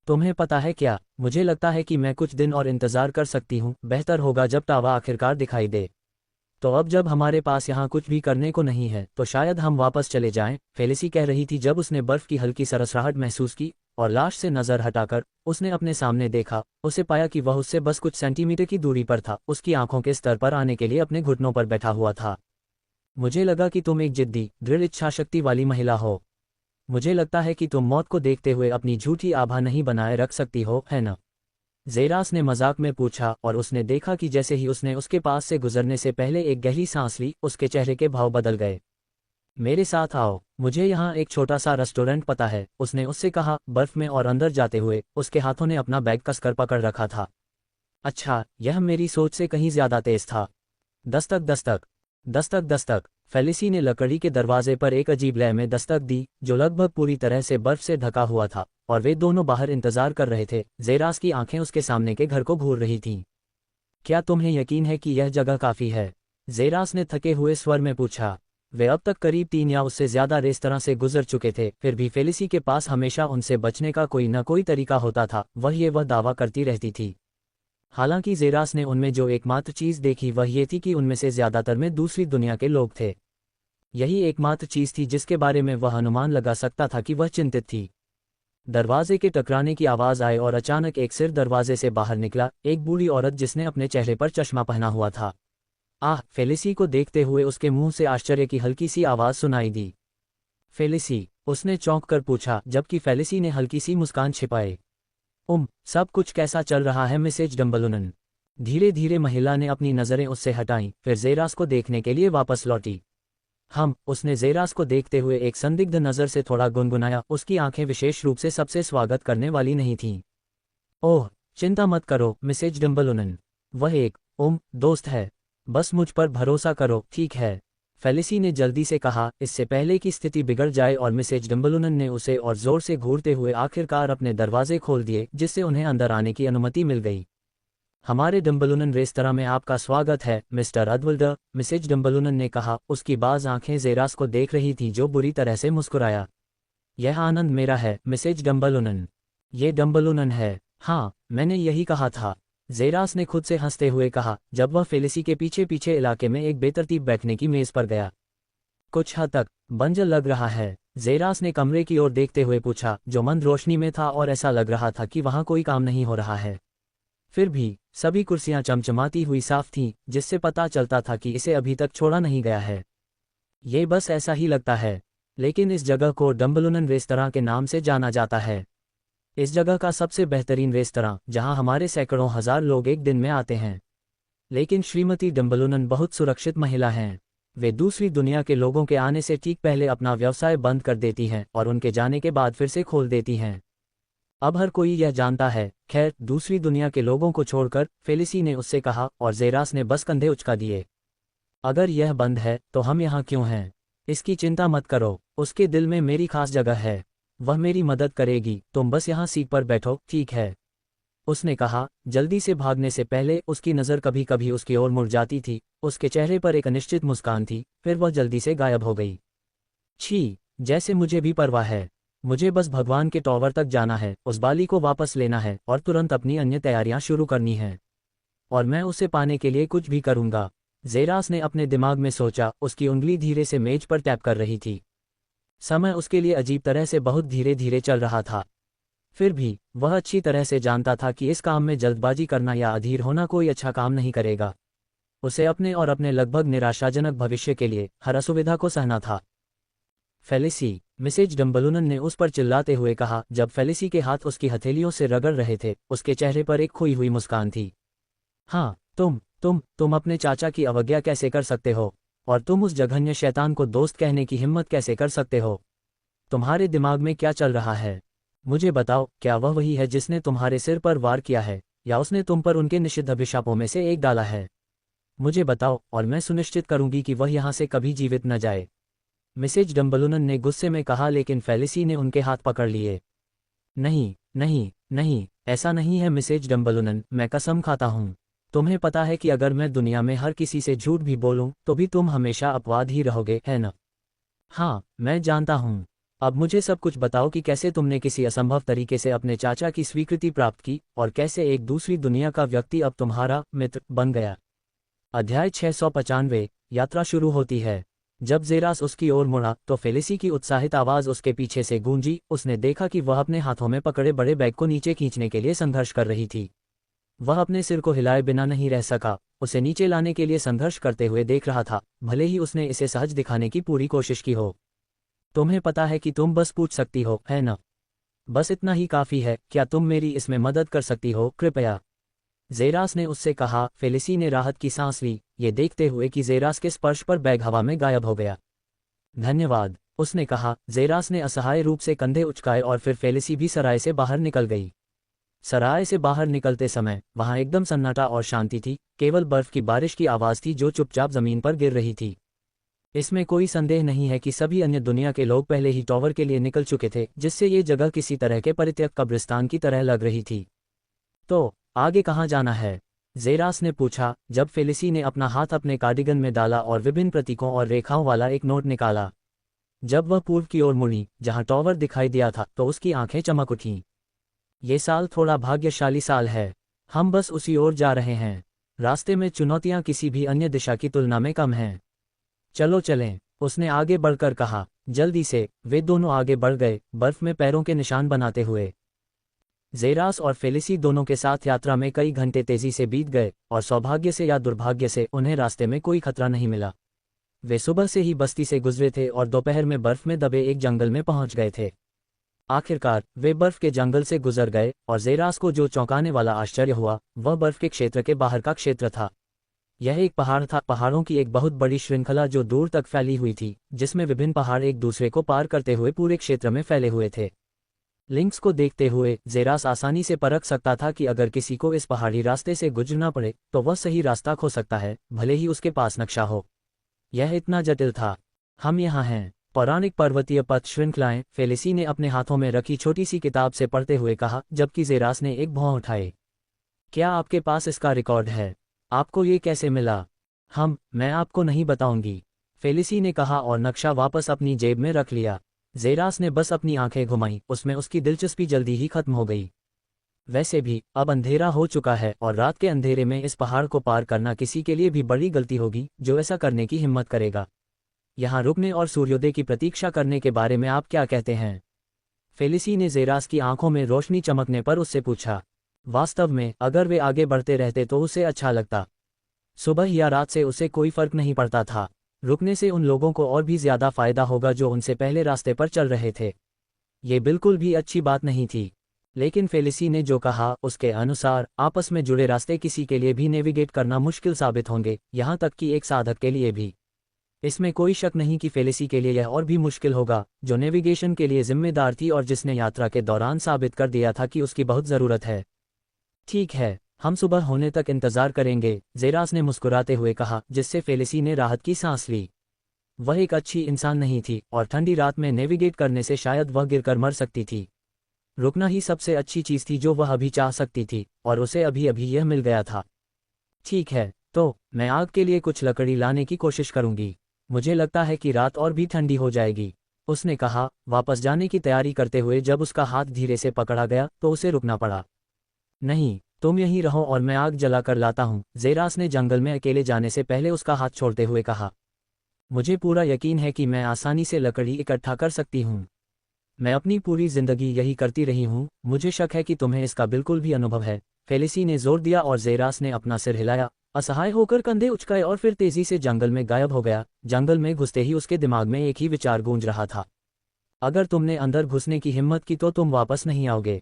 तुम्हें पता है क्या, मुझे लगता है कि मैं कुछ दिन और इंतजार कर सकती हूँ। बेहतर होगा जब टावा आखिरकार दिखाई दे। तो अब जब हमारे पास यहाँ कुछ भी करने को नहीं है तो शायद हम वापस चले जाएं, फेलिसी कह रही थी जब उसने बर्फ की हल्की सरसराहट महसूस की और लाश से नजर हटाकर उसने अपने सामने देखा। उसे पाया कि वह उससे बस कुछ सेंटीमीटर की दूरी पर था, उसकी आंखों के स्तर पर आने के लिए अपने घुटनों पर बैठा हुआ था। मुझे लगा कि तुम एक जिद्दी, दृढ़ इच्छाशक्ति वाली महिला हो। मुझे लगता है कि तुम मौत को देखते हुए अपनी झूठी आभा नहीं बनाए रख सकती हो, है न? ज़ेरास ने मजाक में पूछा और उसने देखा कि जैसे ही उसने उसके पास से गुजरने से पहले एक गहरी सांस ली, उसके चेहरे के भाव बदल गए। मेरे साथ आओ, मुझे यहाँ एक छोटा सा रेस्टोरेंट पता है, उसने उससे कहा, बर्फ में और अंदर जाते हुए उसके हाथों ने अपना बैग कसकर पकड़ रखा था। अच्छा, यह मेरी सोच से कहीं ज्यादा तेज था। दस्तक दस्तक दस्तक दस्तक। फेलिसी ने लकड़ी के दरवाजे पर एक अजीब लय में दस्तक दी, जो लगभग पूरी तरह से बर्फ से ढका हुआ था, और वे दोनों बाहर इंतजार कर रहे थे। ज़ेरास की आंखें उसके सामने के घर को घूर रही थीं। क्या तुम्हें यकीन है कि यह जगह काफ़ी है? ज़ेरास ने थके हुए स्वर में पूछा। वे अब तक करीब 3 या उससे ज्यादा रेस्तरां से गुजर चुके थे, फिर भी फेलिसी के पास हमेशा उनसे बचने का कोई न कोई तरीका होता था। वह दावा करती रहती थी। हालांकि ज़ेरास ने उनमें जो एकमात्र चीज़ देखी वह ये थी कि उनमें से ज्यादातर में दूसरी दुनिया के लोग थे। यही एकमात्र चीज़ थी जिसके बारे में वह अनुमान लगा सकता था कि वह चिंतित थी। दरवाजे के टकराने की आवाज़ आई और अचानक एक सिर दरवाजे से बाहर निकला, एक बूढ़ी औरत जिसने अपने चेहरे पर चश्मा पहना हुआ था। आह! फेलिसी को देखते हुए उसके मुंह से आश्चर्य की हल्की सी आवाज़ सुनाई दी। फेलिसी, उसने चौंक कर पूछा, जबकि फेलिसी ने हल्की सी मुस्कान छिपाए। सब कुछ कैसा चल रहा है मिसेज डम्बलुनन? धीरे धीरे महिला ने अपनी नज़रें उससे हटाईं, फिर ज़ेरास को देखने के लिए वापस लौटी। उसने ज़ेरास को देखते हुए एक संदिग्ध नज़र से थोड़ा गुनगुनाया। उसकी आंखें विशेष रूप से सबसे स्वागत करने वाली नहीं थीं। ओह, चिंता मत करो मिसेज डम्बलुनन, वह एक दोस्त है। बस मुझ पर भरोसा करो, ठीक है? फेलिसी ने जल्दी से कहा, इससे पहले कि स्थिति बिगड़ जाए, और मिसेज डम्बलुनन ने उसे और जोर से घूरते हुए आखिरकार अपने दरवाजे खोल दिए, जिससे उन्हें अंदर आने की अनुमति मिल गई। हमारे डम्बलुनन रेस्तरां में आपका स्वागत है मिस्टर अदवल्डर, मिसेज डम्बलुनन ने कहा। उसकी बाज आंखें ज़ेरास को देख रही थीं, जो बुरी तरह से मुस्कुराया। यह आनंद मेरा है मिसेज डम्बलुनन। ये डम्बलुनन है। हाँ, मैंने यही कहा था, ज़ेरास ने खुद से हंसते हुए कहा, जब वह फेलिसी के पीछे पीछे इलाके में एक बेतरतीब बैठने की मेज पर गया। कुछ हद तक बंजर लग रहा है, ज़ेरास ने कमरे की ओर देखते हुए पूछा, जो मंद रोशनी में था और ऐसा लग रहा था कि वहां कोई काम नहीं हो रहा है। फिर भी सभी कुर्सियां चमचमाती हुई साफ थीं, जिससे पता चलता था कि इसे अभी तक छोड़ा नहीं गया है। ये बस ऐसा ही लगता है, लेकिन इस जगह को डम्बलुनन रेस्तरां के नाम से जाना जाता है। इस जगह का सबसे बेहतरीन रेस्तरां, जहां हमारे सैकड़ों हजार लोग एक दिन में आते हैं। लेकिन श्रीमती डम्बलुनन बहुत सुरक्षित महिला हैं। वे दूसरी दुनिया के लोगों के आने से ठीक पहले अपना व्यवसाय बंद कर देती हैं और उनके जाने के बाद फिर से खोल देती हैं। अब हर कोई यह जानता है। खैर, दूसरी दुनिया के लोगों को छोड़कर, फेलिसी ने उससे कहा, और ज़ेरास ने बस कंधे उचका दिए। अगर यह बंद है तो हम यहाँ क्यों हैं? इसकी चिंता मत करो, उसके दिल में मेरी खास जगह है। वह मेरी मदद करेगी, तुम बस यहाँ सीट पर बैठो, ठीक है? उसने कहा, जल्दी से भागने से पहले। उसकी नज़र कभी कभी उसकी ओर मुड़ जाती थी, उसके चेहरे पर एक अनिश्चित मुस्कान थी, फिर वह जल्दी से गायब हो गई। छी, जैसे मुझे भी परवाह है। मुझे बस भगवान के टॉवर तक जाना है, उस बाली को वापस लेना है और तुरंत अपनी अन्य तैयारियां शुरू करनी है। और मैं उसे पाने के लिए कुछ भी करूंगा। ज़ेरास ने अपने दिमाग में सोचा। उसकी उंगली धीरे से मेज पर टैप कर रही थी। समय उसके लिए अजीब तरह से बहुत धीरे धीरे चल रहा था। फिर भी वह अच्छी तरह से जानता था कि इस काम में जल्दबाजी करना या अधीर होना कोई अच्छा काम नहीं करेगा। उसे अपने और अपने लगभग निराशाजनक भविष्य के लिए हर असुविधा को सहना था। फेलिसी, मिसेज डम्बलुनन ने उस पर चिल्लाते हुए कहा, जब फेलिसी के हाथ उसकी हथेलियों से रगड़ रहे थे। उसके चेहरे पर एक खोई हुई मुस्कान थी। हाँ, तुम अपने चाचा की अवज्ञा कैसे कर सकते हो? और तुम उस जघन्य शैतान को दोस्त कहने की हिम्मत कैसे कर सकते हो? तुम्हारे दिमाग में क्या चल रहा है? मुझे बताओ, क्या वह वही है जिसने तुम्हारे सिर पर वार किया है, या उसने तुम पर उनके निषिद्ध अभिशापों में से एक डाला है? मुझे बताओ, और मैं सुनिश्चित करूंगी कि वह यहाँ से कभी जीवित न जाए। मिसेज डम्बलुनन ने गुस्से में कहा, लेकिन फेलिसी ने उनके हाथ पकड़ लिए। नहीं नहीं नहीं, ऐसा नहीं है मिसेज डम्बलुनन, मैं कसम खाता हूँ। तुम्हें पता है कि अगर मैं दुनिया में हर किसी से झूठ भी बोलूं तो भी तुम हमेशा अपवाद ही रहोगे, है न? हाँ, मैं जानता हूँ। अब मुझे सब कुछ बताओ कि कैसे तुमने किसी असंभव तरीके से अपने चाचा की स्वीकृति प्राप्त की, और कैसे एक दूसरी दुनिया का व्यक्ति अब तुम्हारा मित्र बन गया। अध्याय 695, यात्रा शुरू होती है। जब जेरास उसकी ओर मुड़ा तो फेलिसी की उत्साहित आवाज़ उसके पीछे से गूंजी। उसने देखा कि वह अपने हाथों में पकड़े बड़े बैग को नीचे खींचने के लिए संघर्ष कर रही थी। वह अपने सिर को हिलाए बिना नहीं रह सका, उसे नीचे लाने के लिए संघर्ष करते हुए देख रहा था, भले ही उसने इसे सहज दिखाने की पूरी कोशिश की हो। तुम्हें पता है कि तुम बस पूछ सकती हो, है ना? बस इतना ही काफ़ी है, क्या तुम मेरी इसमें मदद कर सकती हो कृपया? जेरास ने उससे कहा। फेलिसी ने राहत की सांस ली, ये देखते हुए कि जेरास के स्पर्श पर बैग हवा में गायब हो गया। धन्यवाद, उसने कहा। जेरास ने असहाय रूप से कंधे उचकाए और फिर फेलिसी भी सराय से बाहर निकल गई। सराय से बाहर निकलते समय वहां एकदम सन्नाटा और शांति थी, केवल बर्फ की बारिश की आवाज़ थी जो चुपचाप जमीन पर गिर रही थी। इसमें कोई संदेह नहीं है कि सभी अन्य दुनिया के लोग पहले ही टॉवर के लिए निकल चुके थे, जिससे ये जगह किसी तरह के परित्यक्त कब्रिस्तान की तरह लग रही थी। तो आगे कहाँ जाना है? जेरास ने पूछा, जब फेलिसी ने अपना हाथ अपने कार्डिगन में डाला और विभिन्न प्रतीकों और रेखाओं वाला एक नोट निकाला। जब वह पूर्व की ओर मुड़ी, जहां टॉवर दिखाई दिया था, तो उसकी आंखें चमक उठीं। ये साल थोड़ा भाग्यशाली साल है। हम बस उसी ओर जा रहे हैं। रास्ते में चुनौतियां किसी भी अन्य दिशा की तुलना में कम हैं। चलो चलें, उसने आगे बढ़कर कहा। जल्दी से वे दोनों आगे बढ़ गए, बर्फ में पैरों के निशान बनाते हुए। जेरास और फेलिसी दोनों के साथ यात्रा में कई घंटे तेजी से बीत गए, और सौभाग्य से या दुर्भाग्य से उन्हें रास्ते में कोई खतरा नहीं मिला। वे सुबह से ही बस्ती से गुजरे थे और दोपहर में बर्फ में दबे एक जंगल में पहुंच गए थे। आखिरकार वे बर्फ के जंगल से गुजर गए, और जेरास को जो चौंकाने वाला आश्चर्य हुआ वह बर्फ के क्षेत्र के बाहर का क्षेत्र था। यह एक पहाड़ था, पहाड़ों की एक बहुत बड़ी श्रृंखला जो दूर तक फैली हुई थी, जिसमें विभिन्न पहाड़ एक दूसरे को पार करते हुए पूरे क्षेत्र में फैले हुए थे। लिंक्स को देखते हुए जेरास आसानी से परख सकता था कि अगर किसी को इस पहाड़ी रास्ते से गुजरना पड़े तो वह सही रास्ता खो सकता है, भले ही उसके पास नक्शा हो। यह इतना जटिल था। हम यहाँ हैं। पौराणिक पर्वतीय पथ श्रृंखलाएं, फेलिसी ने अपने हाथों में रखी छोटी सी किताब से पढ़ते हुए कहा, जबकि जेरास ने एक भौं उठाए। क्या आपके पास इसका रिकॉर्ड है? आपको ये कैसे मिला? मैं आपको नहीं बताऊंगी, फेलिसी ने कहा और नक्शा वापस अपनी जेब में रख लिया। जेरास ने बस अपनी आंखें घुमाईं, उसमें उसकी दिलचस्पी जल्दी ही खत्म हो गई। वैसे भी अब अंधेरा हो चुका है, और रात के अंधेरे में इस पहाड़ को पार करना किसी के लिए भी बड़ी गलती होगी जो ऐसा करने की हिम्मत करेगा। यहाँ रुकने और सूर्योदय की प्रतीक्षा करने के बारे में आप क्या कहते हैं? फेलिसी ने जेरास की आंखों में रोशनी चमकने पर उससे पूछा। वास्तव में अगर वे आगे बढ़ते रहते तो उसे अच्छा लगता। सुबह या रात से उसे कोई फर्क नहीं पड़ता था। रुकने से उन लोगों को और भी ज्यादा फायदा होगा जो उनसे पहले रास्ते पर चल रहे थे। ये बिल्कुल भी अच्छी बात नहीं थी। लेकिन फेलिसी ने जो कहा उसके अनुसार आपस में जुड़े रास्ते किसी के लिए भी नेविगेट करना मुश्किल साबित होंगे, यहाँ तक कि एक साधक के लिए भी। इसमें कोई शक नहीं कि फेलिसी के लिए यह और भी मुश्किल होगा, जो नेविगेशन के लिए जिम्मेदार थी और जिसने यात्रा के दौरान साबित कर दिया था कि उसकी बहुत ज़रूरत है। ठीक है, हम सुबह होने तक इंतजार करेंगे, जेरास ने मुस्कुराते हुए कहा, जिससे फेलिसी ने राहत की सांस ली। वह एक अच्छी इंसान नहीं थी, और ठंडी रात में नेविगेट करने से शायद वह गिरकर मर सकती थी। रुकना ही सबसे अच्छी चीज़ थी जो वह अभी चाह सकती थी, और उसे अभी अभी यह मिल गया था। ठीक है, तो मैं आग के लिए कुछ लकड़ी लाने की कोशिश करूंगी। मुझे लगता है कि रात और भी ठंडी हो जाएगी, उसने कहा, वापस जाने की तैयारी करते हुए। जब उसका हाथ धीरे से पकड़ा गया तो उसे रुकना पड़ा। नहीं, तुम यहीं रहो और मैं आग जलाकर लाता हूँ, जेरास ने जंगल में अकेले जाने से पहले उसका हाथ छोड़ते हुए कहा। मुझे पूरा यकीन है कि मैं आसानी से लकड़ी इकट्ठा कर सकती हूँ। मैं अपनी पूरी जिंदगी यही करती रही हूँ। मुझे शक है कि तुम्हें इसका बिल्कुल भी अनुभव है, फेलिसी ने जोर दिया, और जेरास ने अपना सिर हिलाया, असहाय होकर कंधे उचकाए और फिर तेजी से जंगल में गायब हो गया। जंगल में घुसते ही उसके दिमाग में एक ही विचार गूंज रहा था। अगर तुमने अंदर घुसने की हिम्मत की तो तुम वापस नहीं आओगे।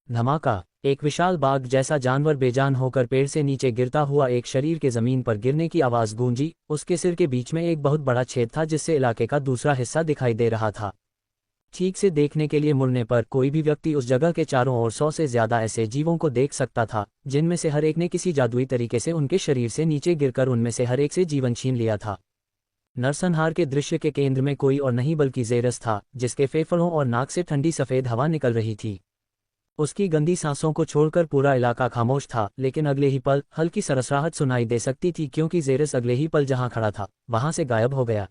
धमाका। एक विशाल बाघ जैसा जानवर बेजान होकर पेड़ से नीचे गिरता हुआ एक शरीर के जमीन पर गिरने की आवाज गूंजी। उसके सिर के बीच में एक बहुत बड़ा छेद था जिससे इलाके का दूसरा हिस्सा दिखाई दे रहा था। ठीक से देखने के लिए मुड़ने पर कोई भी व्यक्ति उस जगह के चारों ओर 100 से ज्यादा ऐसे जीवों को देख सकता था, जिनमें से हर एक ने किसी जादुई तरीके से उनके शरीर से नीचे गिरकर उनमें से हर एक से जीवन छीन लिया था। नरसंहार के दृश्य के केंद्र में कोई और नहीं बल्कि जेरस था, जिसके फेफड़ों और नाक से ठंडी सफेद हवा निकल रही थी। उसकी गंदी सांसों को छोड़कर पूरा इलाका खामोश था, लेकिन अगले ही पल हल्की सरसराहट सुनाई दे सकती थी, क्योंकि जेरस अगले ही पल जहां खड़ा था वहां से गायब हो गया।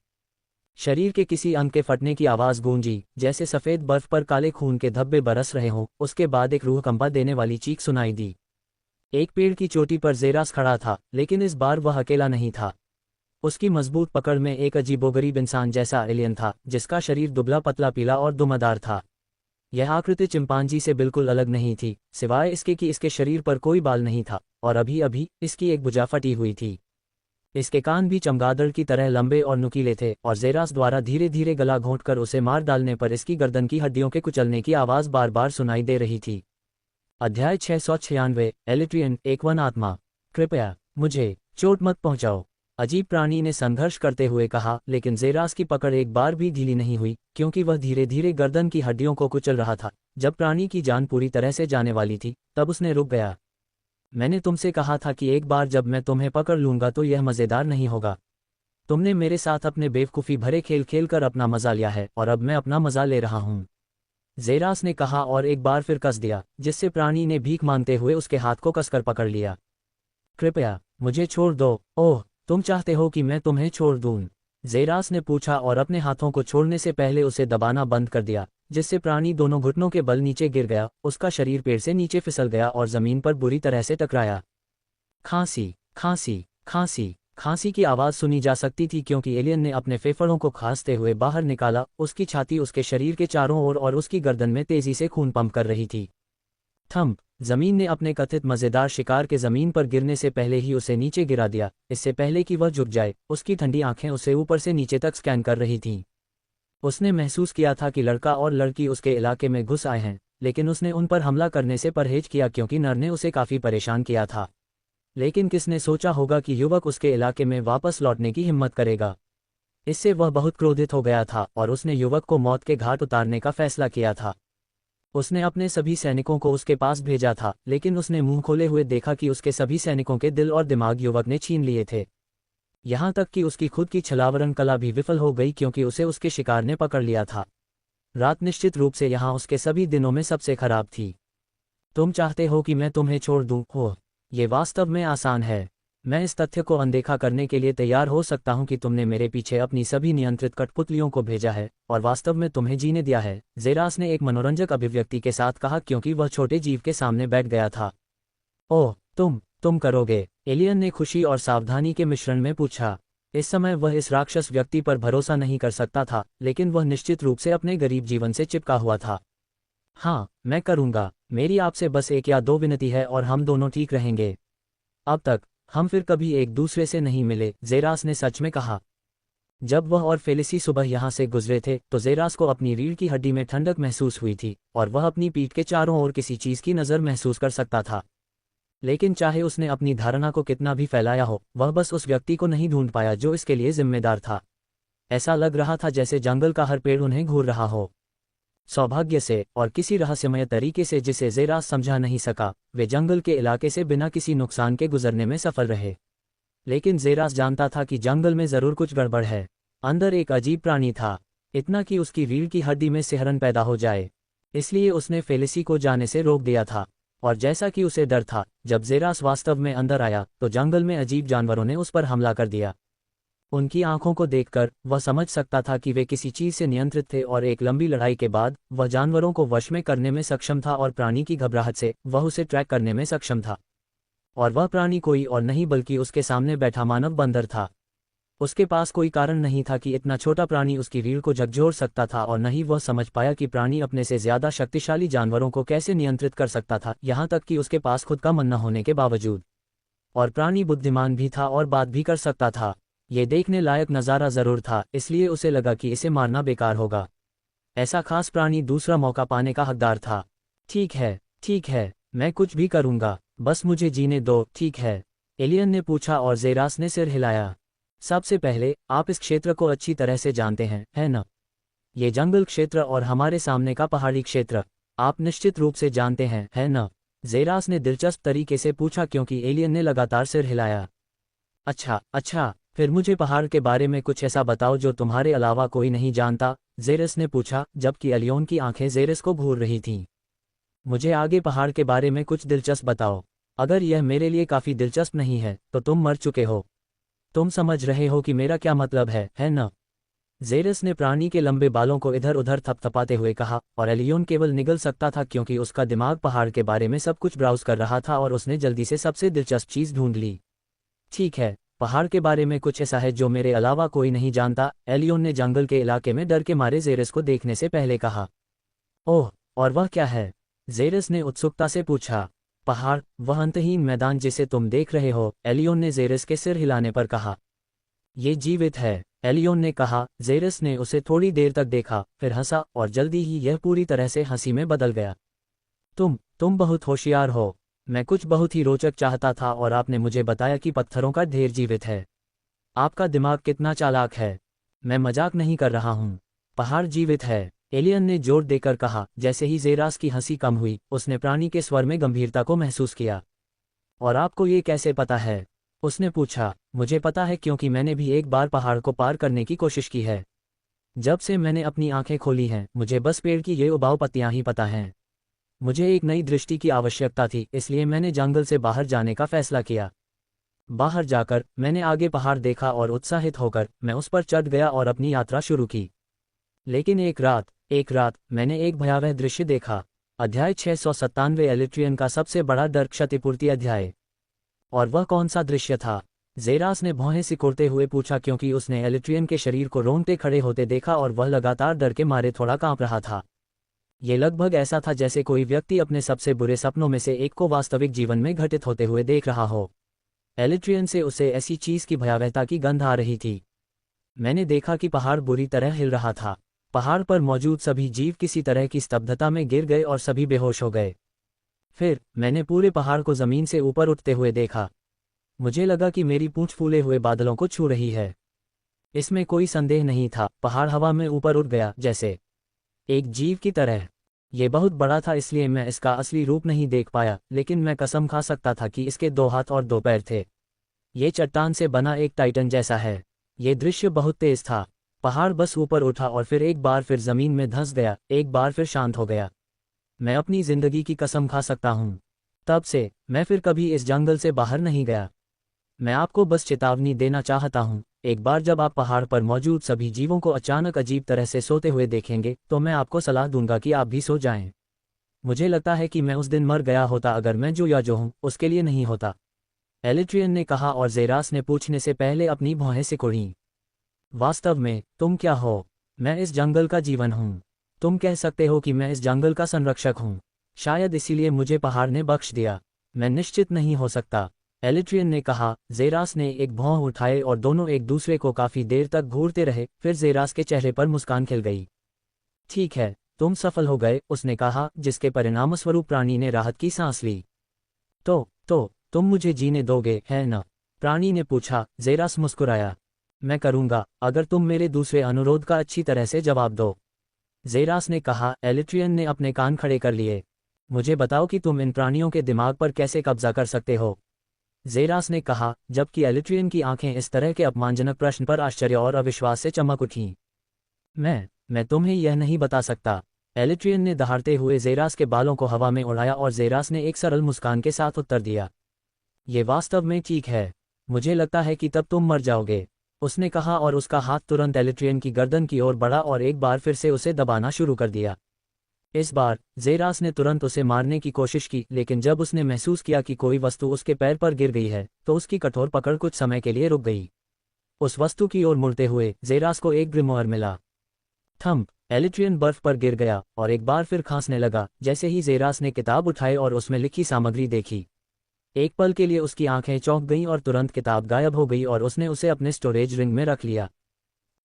शरीर के किसी अंग के फटने की आवाज गूंजी, जैसे सफेद बर्फ पर काले खून के धब्बे बरस रहे हों। उसके बाद एक रूह कंपा देने वाली चीख सुनाई दी। एक पेड़ की चोटी पर जेरास खड़ा था, लेकिन इस बार वह अकेला नहीं था। उसकी मजबूत पकड़ में एक अजीबोगरीब इंसान जैसा एलियन था, जिसका शरीर दुबला पतला पीला और दुमदार था। यह आकृति चिंपांजी से बिल्कुल अलग नहीं थी, सिवाय इसके कि इसके शरीर पर कोई बाल नहीं था और अभी अभी इसकी एक भुजा फटी हुई थी। इसके कान भी चमगादड़ की तरह लंबे और नुकीले थे और जेरास द्वारा धीरे धीरे गला घोंटकर उसे मार डालने पर इसकी गर्दन की हड्डियों के कुचलने की आवाज बार बार सुनाई दे रही थी। अध्याय 696 एलिट्रियन एक वन आत्मा। कृपया मुझे चोट मत पहुंचाओ, अजीब प्राणी ने संघर्ष करते हुए कहा, लेकिन जेरास की पकड़ एक बार भी ढीली नहीं हुई, क्योंकि वह धीरे धीरे गर्दन की हड्डियों को कुचल रहा था। जब प्राणी की जान पूरी तरह से जाने वाली थी, तब उसने रुक गया। मैंने तुमसे कहा था कि एक बार जब मैं तुम्हें पकड़ लूंगा तो यह मज़ेदार नहीं होगा। तुमने मेरे साथ अपने बेवकूफ़ी भरे खेल खेल कर अपना मज़ा लिया है और अब मैं अपना मज़ा ले रहा हूँ, जेरास ने कहा और एक बार फिर कस दिया, जिससे प्राणी ने भीख मांगते हुए उसके हाथ को कसकर पकड़ लिया। कृपया मुझे छोड़ दो। ओह, तुम चाहते हो कि मैं तुम्हें छोड़ दूं? जेरास ने पूछा और अपने हाथों को छोड़ने से पहले उसे दबाना बंद कर दिया, जिससे प्राणी दोनों घुटनों के बल नीचे गिर गया। उसका शरीर पेड़ से नीचे फिसल गया और जमीन पर बुरी तरह से टकराया। खांसी, खांसी, खांसी, खांसी की आवाज़ सुनी जा सकती थी, क्योंकि एलियन ने अपने फेफड़ों को खांसते हुए बाहर निकाला। उसकी छाती उसके शरीर के चारों ओर और उसकी गर्दन में तेजी से खून पंप कर रही थी। थंप! जमीन ने अपने कथित मज़ेदार शिकार के ज़मीन पर गिरने से पहले ही उसे नीचे गिरा दिया, इससे पहले कि वह झुक जाए। उसकी ठंडी आंखें उसे ऊपर से नीचे तक स्कैन कर रही थीं। उसने महसूस किया था कि लड़का और लड़की उसके इलाके में घुस आए हैं, लेकिन उसने उन पर हमला करने से परहेज किया क्योंकि नर ने उसे काफ़ी परेशान किया था। लेकिन किसने सोचा होगा कि युवक उसके इलाके में वापस लौटने की हिम्मत करेगा। इससे वह बहुत क्रोधित हो गया था और उसने युवक को मौत के घाट उतारने का फैसला किया था। उसने अपने सभी सैनिकों को उसके पास भेजा था, लेकिन उसने मुंह खोले हुए देखा कि उसके सभी सैनिकों के दिल और दिमाग युवक ने छीन लिए थे। यहाँ तक कि उसकी खुद की छलावरण कला भी विफल हो गई, क्योंकि उसे उसके शिकार ने पकड़ लिया था। रात निश्चित रूप से यहाँ उसके सभी दिनों में सबसे खराब थी। तुम चाहते हो कि मैं तुम्हें छोड़ दूं? हो, ये वास्तव में आसान है। मैं इस तथ्य को अनदेखा करने के लिए तैयार हो सकता हूं कि तुमने मेरे पीछे अपनी सभी नियंत्रित कठपुतलियों को भेजा है और वास्तव में तुम्हें जीने दिया है, जेरास ने एक मनोरंजक अभिव्यक्ति के साथ कहा, क्योंकि वह छोटे जीव के सामने बैठ गया था। ओह, तुम करोगे? एलियन ने खुशी और सावधानी के मिश्रण में पूछा। इस समय वह इस राक्षस व्यक्ति पर भरोसा नहीं कर सकता था, लेकिन वह निश्चित रूप से अपने गरीब जीवन से चिपका हुआ था। हाँ, मैं करूँगा। मेरी आपसे बस एक या दो विनती है और हम दोनों ठीक रहेंगे। अब तक हम फिर कभी एक दूसरे से नहीं मिले, जेरास ने सच में कहा। जब वह और फेलिसी सुबह यहाँ से गुजरे थे तो जेरास को अपनी रीढ़ की हड्डी में ठंडक महसूस हुई थी और वह अपनी पीठ के चारों ओर किसी चीज़ की नज़र महसूस कर सकता था। लेकिन चाहे उसने अपनी धारणा को कितना भी फैलाया हो, वह बस उस व्यक्ति को नहीं ढूंढ पाया जो इसके लिए जिम्मेदार था। ऐसा लग रहा था जैसे जंगल का हर पेड़ उन्हें घूर रहा हो। सौभाग्य से और किसी रहस्यमय तरीके से जिसे जेरास समझा नहीं सका, वे जंगल के इलाके से बिना किसी नुकसान के गुजरने में सफल रहे। लेकिन जेरास जानता था कि जंगल में जरूर कुछ गड़बड़ है। अंदर एक अजीब प्राणी था, इतना कि उसकी रीढ़ की हड्डी में सिहरन पैदा हो जाए। इसलिए उसने फेलिसी को जाने से रोक दिया था। और जैसा कि उसे डर था, जब जेरास वास्तव में अंदर आया तो जंगल में अजीब जानवरों ने उस पर हमला कर दिया। उनकी आंखों को देखकर वह समझ सकता था कि वे किसी चीज़ से नियंत्रित थे और एक लंबी लड़ाई के बाद वह जानवरों को वश में करने में सक्षम था और प्राणी की घबराहट से वह उसे ट्रैक करने में सक्षम था। और वह प्राणी कोई और नहीं बल्कि उसके सामने बैठा मानव बंदर था। उसके पास कोई कारण नहीं था कि इतना छोटा प्राणी उसकी रीढ़ को झकझोर सकता था, और न ही वह समझ पाया कि प्राणी अपने से ज्यादा शक्तिशाली जानवरों को कैसे नियंत्रित कर सकता था, यहाँ तक कि उसके पास खुद का मन न होने के बावजूद। और प्राणी बुद्धिमान भी था और बात भी कर सकता था। ये देखने लायक नज़ारा ज़रूर था, इसलिए उसे लगा कि इसे मारना बेकार होगा। ऐसा खास प्राणी दूसरा मौका पाने का हकदार था। ठीक है, मैं कुछ भी करूँगा, बस मुझे जीने दो, ठीक है? एलियन ने पूछा और जेरास ने सिर हिलाया। सबसे पहले, आप इस क्षेत्र को अच्छी तरह से जानते हैं, है न? ये जंगल क्षेत्र और हमारे सामने का पहाड़ी क्षेत्र आप निश्चित रूप से जानते हैं, है न? जेरास ने दिलचस्प तरीके से पूछा, क्योंकि एलियन ने लगातार सिर हिलाया। अच्छा, फिर मुझे पहाड़ के बारे में कुछ ऐसा बताओ जो तुम्हारे अलावा कोई नहीं जानता, जेरस ने पूछा, जबकि एलियन की आंखें जेरस को घूर रही थीं। मुझे आगे पहाड़ के बारे में कुछ दिलचस्प बताओ। अगर यह मेरे लिए काफ़ी दिलचस्प नहीं है तो तुम मर चुके हो। तुम समझ रहे हो कि मेरा क्या मतलब है न? जेरस ने प्राणी के लंबे बालों को इधर उधर थपथपाते हुए कहा, और एलियन केवल निगल सकता था क्योंकि उसका दिमाग पहाड़ के बारे में सब कुछ ब्राउज कर रहा था और उसने जल्दी से सबसे दिलचस्प चीज़ ढूंढ ली। ठीक है, पहाड़ के बारे में कुछ ऐसा है जो मेरे अलावा कोई नहीं जानता, एलियोन ने जंगल के इलाके में डर के मारे जेरस को देखने से पहले कहा। ओह, और वह क्या है? जेरस ने उत्सुकता से पूछा। पहाड़, वह अंतहीन मैदान जिसे तुम देख रहे हो, एलियोन ने जेरस के सिर हिलाने पर कहा। ये जीवित है, एलियोन ने कहा। जेरस ने उसे थोड़ी देर तक देखा, फिर हंसा और जल्दी ही यह पूरी तरह से हंसी में बदल गया। तुम बहुत होशियार हो। मैं कुछ बहुत ही रोचक चाहता था और आपने मुझे बताया कि पत्थरों का ढेर जीवित है। आपका दिमाग कितना चालाक है। मैं मजाक नहीं कर रहा हूँ। पहाड़ जीवित है, एलियन ने जोर देकर कहा। जैसे ही जेरास की हंसी कम हुई, उसने प्राणी के स्वर में गंभीरता को महसूस किया। और आपको ये कैसे पता है? उसने पूछा। मुझे पता है क्योंकि मैंने भी एक बार पहाड़ को पार करने की कोशिश की है। जब से मैंने अपनी आंखें खोली हैं, मुझे बस पेड़ की ये उबाऊ पत्तियां ही पता हैं। मुझे एक नई दृष्टि की आवश्यकता थी, इसलिए मैंने जंगल से बाहर जाने का फैसला किया। बाहर जाकर मैंने आगे पहाड़ देखा और उत्साहित होकर मैं उस पर चढ़ गया और अपनी यात्रा शुरू की। लेकिन एक रात मैंने एक भयावह दृश्य देखा। अध्याय 697 एलिट्रियन का सबसे बड़ा डर, क्षतिपूर्ति अध्याय। और वह कौन सा दृश्य था? जेरास ने भौहें सिकुड़ते हुए पूछा, क्योंकि उसने एलिट्रियन के शरीर को रोंगटे खड़े होते देखा और वह लगातार डर के मारे थोड़ा कांप रहा था। ये लगभग ऐसा था जैसे कोई व्यक्ति अपने सबसे बुरे सपनों में से एक को वास्तविक जीवन में घटित होते हुए देख रहा हो। एलिट्रियन से उसे ऐसी चीज की भयावहता की गंध आ रही थी। मैंने देखा कि पहाड़ बुरी तरह हिल रहा था। पहाड़ पर मौजूद सभी जीव किसी तरह की स्तब्धता में गिर गए और सभी बेहोश हो गए। फिर मैंने पूरे पहाड़ को जमीन से ऊपर उठते हुए देखा। मुझे लगा कि मेरी पूंछ फूले हुए बादलों को छू रही है। इसमें कोई संदेह नहीं था, पहाड़ हवा में ऊपर उठ गया, जैसे एक जीव की तरह। यह बहुत बड़ा था, इसलिए मैं इसका असली रूप नहीं देख पाया, लेकिन मैं कसम खा सकता था कि इसके 2 हाथ और 2 पैर थे। ये चट्टान से बना एक टाइटन जैसा है। ये दृश्य बहुत तेज था। पहाड़ बस ऊपर उठा और फिर एक बार फिर जमीन में धंस गया, एक बार फिर शांत हो गया। मैं अपनी जिंदगी की कसम खा सकता हूँ, तब से मैं फिर कभी इस जंगल से बाहर नहीं गया। मैं आपको बस चेतावनी देना चाहता हूँ, एक बार जब आप पहाड़ पर मौजूद सभी जीवों को अचानक अजीब तरह से सोते हुए देखेंगे, तो मैं आपको सलाह दूंगा कि आप भी सो जाएं। मुझे लगता है कि मैं उस दिन मर गया होता अगर मैं जो हूँ उसके लिए नहीं होता, एलिट्रियन ने कहा और जेरास ने पूछने से पहले अपनी भौहें सिकुड़ी। वास्तव में तुम क्या हो? मैं इस जंगल का जीवन हूँ। तुम कह सकते हो कि मैं इस जंगल का संरक्षक हूँ। शायद इसीलिए मुझे पहाड़ ने बख्श दिया। मैं निश्चित नहीं हो सकता, एलिट्रियन ने कहा। जेरास ने एक भौं उठाए और दोनों एक दूसरे को काफी देर तक घूरते रहे। फिर जेरास के चेहरे पर मुस्कान खिल गई। ठीक है, तुम सफल हो गए, उसने कहा, जिसके परिणामस्वरूप प्राणी ने राहत की सांस ली। तो तुम मुझे जीने दोगे, है न? प्राणी ने पूछा। जेरास मुस्कुराया। मैं करूंगा, अगर तुम मेरे दूसरे अनुरोध का अच्छी तरह से जवाब दो, जेरास ने कहा। एलिट्रियन ने अपने कान खड़े कर लिए। मुझे बताओ कि तुम इन प्राणियों के दिमाग पर कैसे कब्जा कर सकते हो, जेरास ने कहा, जबकि एलिट्रियन की आंखें इस तरह के अपमानजनक प्रश्न पर आश्चर्य और अविश्वास से चमक उठीं। मैं तुम्हें यह नहीं बता सकता, एलिट्रियन ने दहाड़ते हुए जेरास के बालों को हवा में उड़ाया और जेरास ने एक सरल मुस्कान के साथ उत्तर दिया। ये वास्तव में ठीक है। मुझे लगता है कि तब तुम मर जाओगे, उसने कहा और उसका हाथ तुरंत एलिट्रियन की गर्दन की ओर बढ़ा और एक बार फिर से उसे दबाना शुरू कर दिया। इस बार जेरास ने तुरंत उसे मारने की कोशिश की, लेकिन जब उसने महसूस किया कि कोई वस्तु उसके पैर पर गिर गई है, तो उसकी कठोर पकड़ कुछ समय के लिए रुक गई। उस वस्तु की ओर मुड़ते हुए जेरास को एक ग्रिमोयर मिला। थंप, एलिट्रियन बर्फ पर गिर गया और एक बार फिर खांसने लगा। जैसे ही जेरास ने किताब उठाई और उसमें लिखी सामग्री देखी, एक पल के लिए उसकी आंखें चौंक गईं और तुरंत किताब गायब हो गई और उसने उसे अपने स्टोरेज रिंग में रख लिया।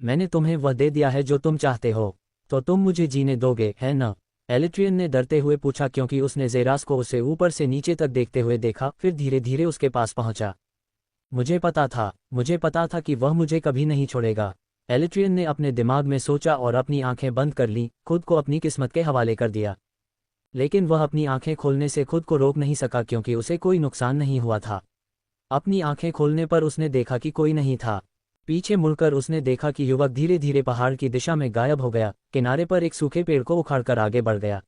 मैंने तुम्हें वह दे दिया है जो तुम चाहते हो, तो तुम मुझे जीने दोगे, है न? एलिट्रियन ने डरते हुए पूछा, क्योंकि उसने जेरास को उसे ऊपर से नीचे तक देखते हुए देखा, फिर धीरे धीरे उसके पास पहुंचा। मुझे पता था कि वह मुझे कभी नहीं छोड़ेगा, एलिट्रियन ने अपने दिमाग में सोचा और अपनी आंखें बंद कर लीं, खुद को अपनी किस्मत के हवाले कर दिया। लेकिन वह अपनी आंखें खोलने से खुद को रोक नहीं सका, क्योंकि उसे कोई नुकसान नहीं हुआ था। अपनी आंखें खोलने पर उसने देखा कि कोई नहीं था। पीछे मुड़कर उसने देखा कि युवक धीरे धीरे पहाड़ की दिशा में गायब हो गया, किनारे पर एक सूखे पेड़ को उखाड़कर आगे बढ़ गया।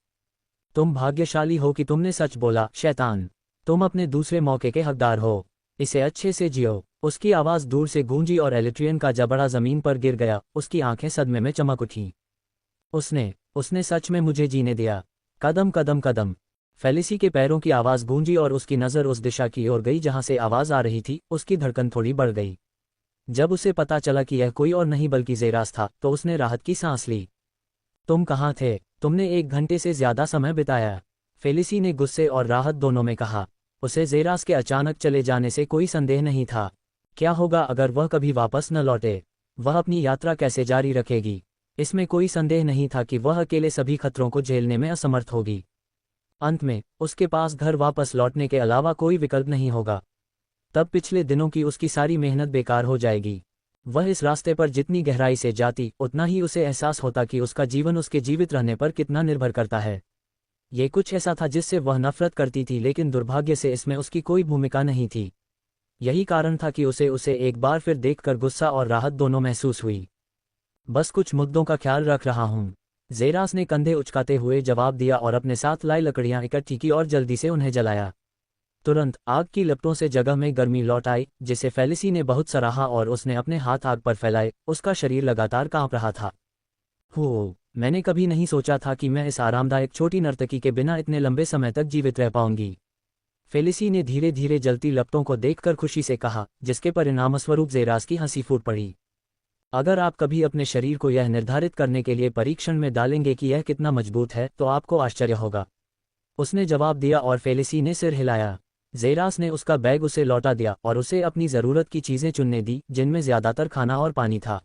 तुम भाग्यशाली हो कि तुमने सच बोला, शैतान। तुम अपने दूसरे मौके के हकदार हो, इसे अच्छे से जियो। उसकी आवाज़ दूर से गूंजी और एलिट्रियन का जबड़ा जमीन पर गिर गया। उसकी आंखें सदमे में चमक उठीं। उसने सच में मुझे जीने दिया। कदम कदम कदम। फेलिसी के पैरों की आवाज़ गूंजी और उसकी नज़र उस दिशा की ओर गई जहां से आवाज़ आ रही थी। उसकी धड़कन थोड़ी बढ़ गई। जब उसे पता चला कि यह कोई और नहीं बल्कि ज़ेरास था तो उसने राहत की सांस ली। तुम कहाँ थे? तुमने 1 घंटे से ज़्यादा समय बिताया, फेलिसी ने गुस्से और राहत दोनों में कहा। उसे ज़ेरास के अचानक चले जाने से कोई संदेह नहीं था। क्या होगा अगर वह कभी वापस न लौटे? वह अपनी यात्रा कैसे जारी रखेगी? इसमें कोई संदेह नहीं था कि वह अकेले सभी खतरों को झेलने में असमर्थ होगी। अंत में उसके पास घर वापस लौटने के अलावा कोई विकल्प नहीं होगा। तब पिछले दिनों की उसकी सारी मेहनत बेकार हो जाएगी। वह इस रास्ते पर जितनी गहराई से जाती उतना ही उसे एहसास होता कि उसका जीवन उसके जीवित रहने पर कितना निर्भर करता है। ये कुछ ऐसा था जिससे वह नफरत करती थी, लेकिन दुर्भाग्य से इसमें उसकी कोई भूमिका नहीं थी। यही कारण था कि उसे एक बार फिर देखकर गुस्सा और राहत दोनों महसूस हुई। बस कुछ मुद्दों का ख्याल रख रहा हूँ, ज़ेरास ने कंधे उचकाते हुए जवाब दिया और अपने साथ लाई लकड़ियां इकट्ठी की और जल्दी से उन्हें जलाया। तुरंत आग की लपटों से जगह में गर्मी लौट आई, जिसे फेलिसी ने बहुत सराहा और उसने अपने हाथ आग पर फैलाए। उसका शरीर लगातार कांप रहा था। मैंने कभी नहीं सोचा था कि मैं इस आरामदायक छोटी नर्तकी के बिना इतने लंबे समय तक जीवित रह पाऊंगी, फेलिसी ने धीरे धीरे जलती लपटों को देखकर खुशी से कहा, जिसके परिणामस्वरूप ज़ेरास की हंसी फूट पड़ी। अगर आप कभी अपने शरीर को यह निर्धारित करने के लिए परीक्षण में डालेंगे कि यह कितना मजबूत है तो आपको आश्चर्य होगा, उसने जवाब दिया और फेलिसी ने सिर हिलाया। ज़ेरास ने उसका बैग उसे लौटा दिया और उसे अपनी ज़रूरत की चीज़ें चुनने दी, जिनमें ज़्यादातर खाना और पानी था।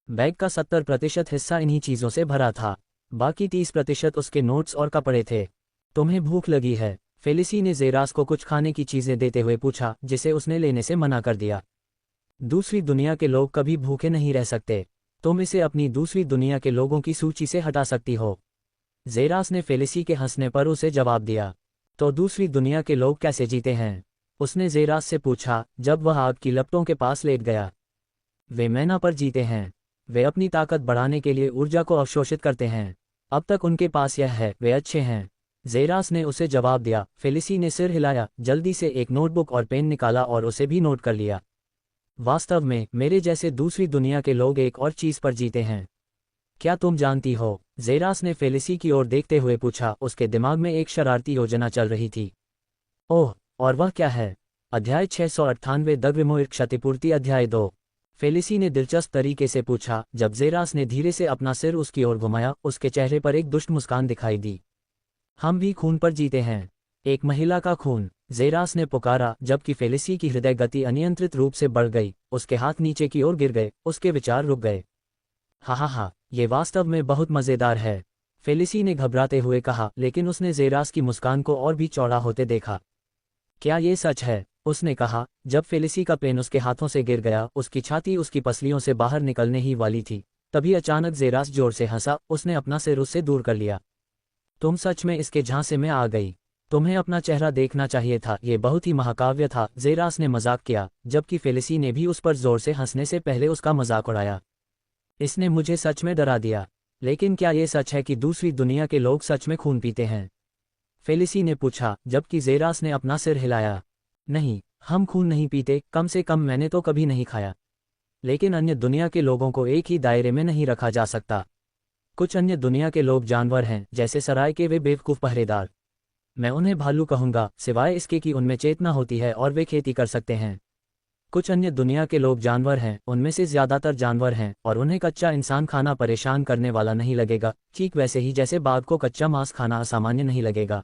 बैग का 70% हिस्सा इन्हीं चीज़ों से भरा था, बाकी 30% उसके नोट्स और कपड़े थे। तुम्हें भूख लगी है? फेलिसी ने ज़ेरास को कुछ खाने की चीज़ें देते हुए पूछा, जिसे उसने लेने से मना कर दिया। दूसरी दुनिया के लोग कभी भूखे नहीं रह सकते। तुम इसे अपनी दूसरी दुनिया के लोगों की सूची से हटा सकती हो। ज़ेरास ने फेलिसी के हंसने पर उसे जवाब दिया। तो दूसरी दुनिया के लोग कैसे जीते हैं? उसने ज़ेरास से पूछा, जब वह आग की लपटों के पास लेट गया। वे मैना पर जीते हैं। वे अपनी ताकत बढ़ाने के लिए ऊर्जा को अवशोषित करते हैं। अब तक उनके पास यह है, वे अच्छे हैं, ज़ेरास ने उसे जवाब दिया। फेलिसी ने सिर हिलाया, जल्दी से एक नोटबुक और पेन निकाला और उसे भी नोट कर लिया। वास्तव में मेरे जैसे दूसरी दुनिया के लोग एक और चीज़ पर जीते हैं। क्या तुम जानती हो? ज़ेरास ने फेलिसी की ओर देखते हुए पूछा। उसके दिमाग में एक शरारती योजना चल रही थी। ओह, और वह क्या है? अध्याय 698 दग्रमोर क्षतिपूर्ति अध्याय 2। फेलिसी ने दिलचस्प तरीके से पूछा। जब ज़ेरास ने धीरे से अपना सिर उसकी ओर घुमाया, उसके चेहरे पर एक दुष्ट मुस्कान दिखाई दी। हम भी खून पर जीते हैं। एक महिला का खून, ज़ेरास ने पुकारा, जबकि फेलिसी की हृदय गति अनियंत्रित रूप से बढ़ गई। उसके हाथ नीचे की ओर गिर गए, उसके विचार रुक गए। हा, ये वास्तव में बहुत मज़ेदार है, फेलिसी ने घबराते हुए कहा, लेकिन उसने ज़ेरास की मुस्कान को और भी चौड़ा होते देखा। क्या ये सच है? उसने कहा। जब फेलिसी का पेन उसके हाथों से गिर गया, उसकी छाती उसकी पसलियों से बाहर निकलने ही वाली थी, तभी अचानक ज़ेरास जोर से हंसा। उसने अपना सिर उससे दूर कर लिया। तुम सच में इसके झांसे में आ गई। तुम्हें अपना चेहरा देखना चाहिए था, ये बहुत ही महाकाव्य था, ज़ेरास ने मजाक किया, जबकि फेलिसी ने भी उस पर जोर से हंसने से पहले उसका मजाक उड़ाया। इसने मुझे सच में डरा दिया। लेकिन क्या ये सच है कि दूसरी दुनिया के लोग सच में खून पीते हैं? फेलिसी ने पूछा, जबकि ज़ेरास ने अपना सिर हिलाया। नहीं, हम खून नहीं पीते, कम से कम मैंने तो कभी नहीं खाया। लेकिन अन्य दुनिया के लोगों को एक ही दायरे में नहीं रखा जा सकता। कुछ अन्य दुनिया के लोग जानवर हैं, जैसे सराय के वे बेवकूफ़ पहरेदार। मैं उन्हें भालू कहूँगा, सिवाय इसके कि उनमें चेतना होती है और वे खेती कर सकते हैं। कुछ अन्य दुनिया के लोग जानवर हैं, उनमें से ज़्यादातर जानवर हैं, और उन्हें कच्चा इंसान खाना परेशान करने वाला नहीं लगेगा, ठीक वैसे ही जैसे बाघ को कच्चा मांस खाना असामान्य नहीं लगेगा।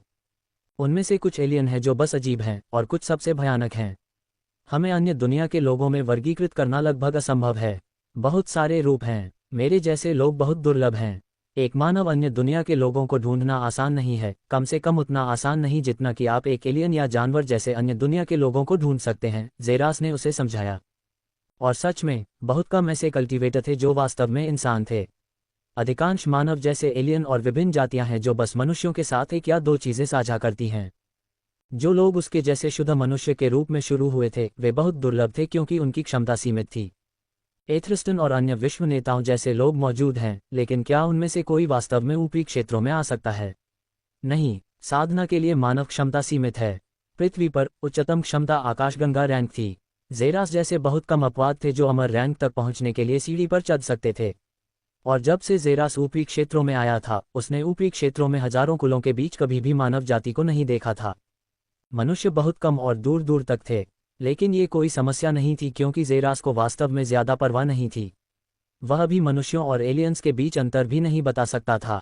उनमें से कुछ एलियन हैं जो बस अजीब हैं, और कुछ सबसे भयानक हैं। हमें अन्य दुनिया के लोगों में वर्गीकृत करना लगभग असंभव है। बहुत सारे रूप हैं, मेरे जैसे लोग बहुत दुर्लभ हैं। एक मानव अन्य दुनिया के लोगों को ढूंढना आसान नहीं है, कम से कम उतना आसान नहीं जितना कि आप एक एलियन या जानवर जैसे अन्य दुनिया के लोगों को ढूंढ सकते हैं, ज़ेरास ने उसे समझाया। और सच में, बहुत कम ऐसे कल्टीवेटर थे जो वास्तव में इंसान थे। अधिकांश मानव जैसे एलियन और विभिन्न जातियां हैं जो बस मनुष्यों के साथ एक या दो चीज़ें साझा करती हैं। जो लोग उसके जैसे शुद्ध मनुष्य के रूप में शुरू हुए थे, वे बहुत दुर्लभ थे क्योंकि उनकी क्षमता सीमित थी। एथरिस्टन और अन्य विश्व नेताओं जैसे लोग मौजूद हैं, लेकिन क्या उनमें से कोई वास्तव में ऊपरी क्षेत्रों में आ सकता है? नहीं, साधना के लिए मानव क्षमता सीमित है। पृथ्वी पर उच्चतम क्षमता आकाशगंगा रैंक थी। ज़ेरास जैसे बहुत कम अपवाद थे जो अमर रैंक तक पहुंचने के लिए सीढ़ी पर चढ़ सकते थे। और जब से जेरास ऊपरी क्षेत्रों में आया था, उसने ऊपरी क्षेत्रों में हजारों कुलों के बीच कभी भी मानव जाति को नहीं देखा था। मनुष्य बहुत कम और दूर दूर तक थे, लेकिन ये कोई समस्या नहीं थी क्योंकि जेरास को वास्तव में ज्यादा परवाह नहीं थी। वह भी मनुष्यों और एलियंस के बीच अंतर भी नहीं बता सकता था।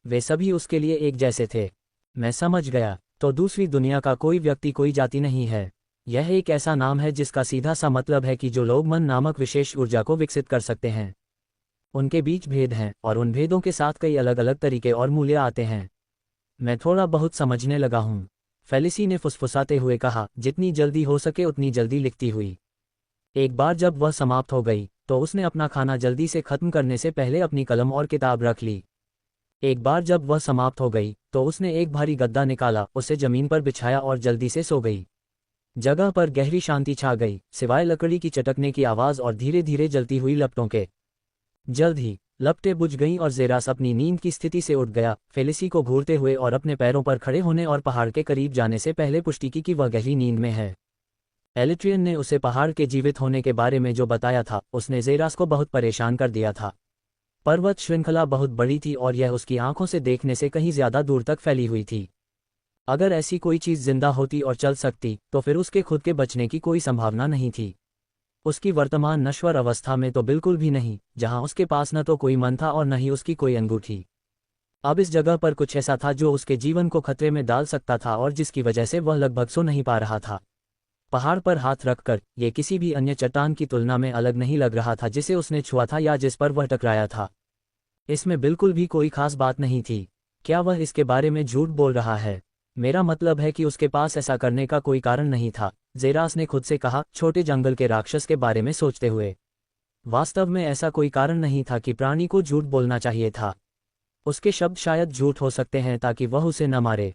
वे सभी उसके लिए एक जैसे थे। मैं समझ गया, तो दूसरी दुनिया का कोई व्यक्ति कोई जाति नहीं है। यह एक ऐसा नाम है जिसका सीधा सा मतलब है कि जो लोग मन नामक विशेष ऊर्जा को विकसित कर सकते हैं। उनके बीच भेद हैं और उन भेदों के साथ कई अलग अलग तरीके और मूल्य आते हैं। मैं थोड़ा बहुत समझने लगा हूँ, फेलिसी ने फुसफुसाते हुए कहा, जितनी जल्दी हो सके उतनी जल्दी लिखती हुई। एक बार जब वह समाप्त हो गई तो उसने अपना खाना जल्दी से खत्म करने से पहले अपनी कलम और किताब रख ली। एक बार जब वह समाप्त हो गई तो उसने एक भारी गद्दा निकाला, उसे जमीन पर बिछाया और जल्दी से सो गई। जगह पर गहरी शांति छा गई, सिवाय लकड़ी की चटकने की आवाज और धीरे धीरे जलती हुई लपटों के। जल्द ही लपटें बुझ गईं और जेरास अपनी नींद की स्थिति से उठ गया, फेलिसी को घूरते हुए और अपने पैरों पर खड़े होने और पहाड़ के करीब जाने से पहले पुष्टि की कि वह गहरी नींद में है। एलिट्रियन ने उसे पहाड़ के जीवित होने के बारे में जो बताया था, उसने जेरास को बहुत परेशान कर दिया था। पर्वत श्रृंखला बहुत बड़ी थी और यह उसकी आंखों से देखने से कहीं ज्यादा दूर तक फैली हुई थी। अगर ऐसी कोई चीज जिंदा होती और चल सकती तो फिर उसके खुद के बचने की कोई संभावना नहीं थी। उसकी वर्तमान नश्वर अवस्था में तो बिल्कुल भी नहीं, जहां उसके पास न तो कोई मन था और न ही उसकी कोई अंगूठी। अब इस जगह पर कुछ ऐसा था जो उसके जीवन को खतरे में डाल सकता था और जिसकी वजह से वह लगभग सो नहीं पा रहा था। पहाड़ पर हाथ रखकर यह किसी भी अन्य चट्टान की तुलना में अलग नहीं लग रहा था जिसे उसने छुआ था या जिस पर वह टकराया था। इसमें बिल्कुल भी कोई खास बात नहीं थी। क्या वह इसके बारे में झूठ बोल रहा है? मेरा मतलब है कि उसके पास ऐसा करने का कोई कारण नहीं था, जेरास ने खुद से कहा, छोटे जंगल के राक्षस के बारे में सोचते हुए। वास्तव में ऐसा कोई कारण नहीं था कि प्राणी को झूठ बोलना चाहिए था। उसके शब्द शायद झूठ हो सकते हैं ताकि वह उसे न मारे।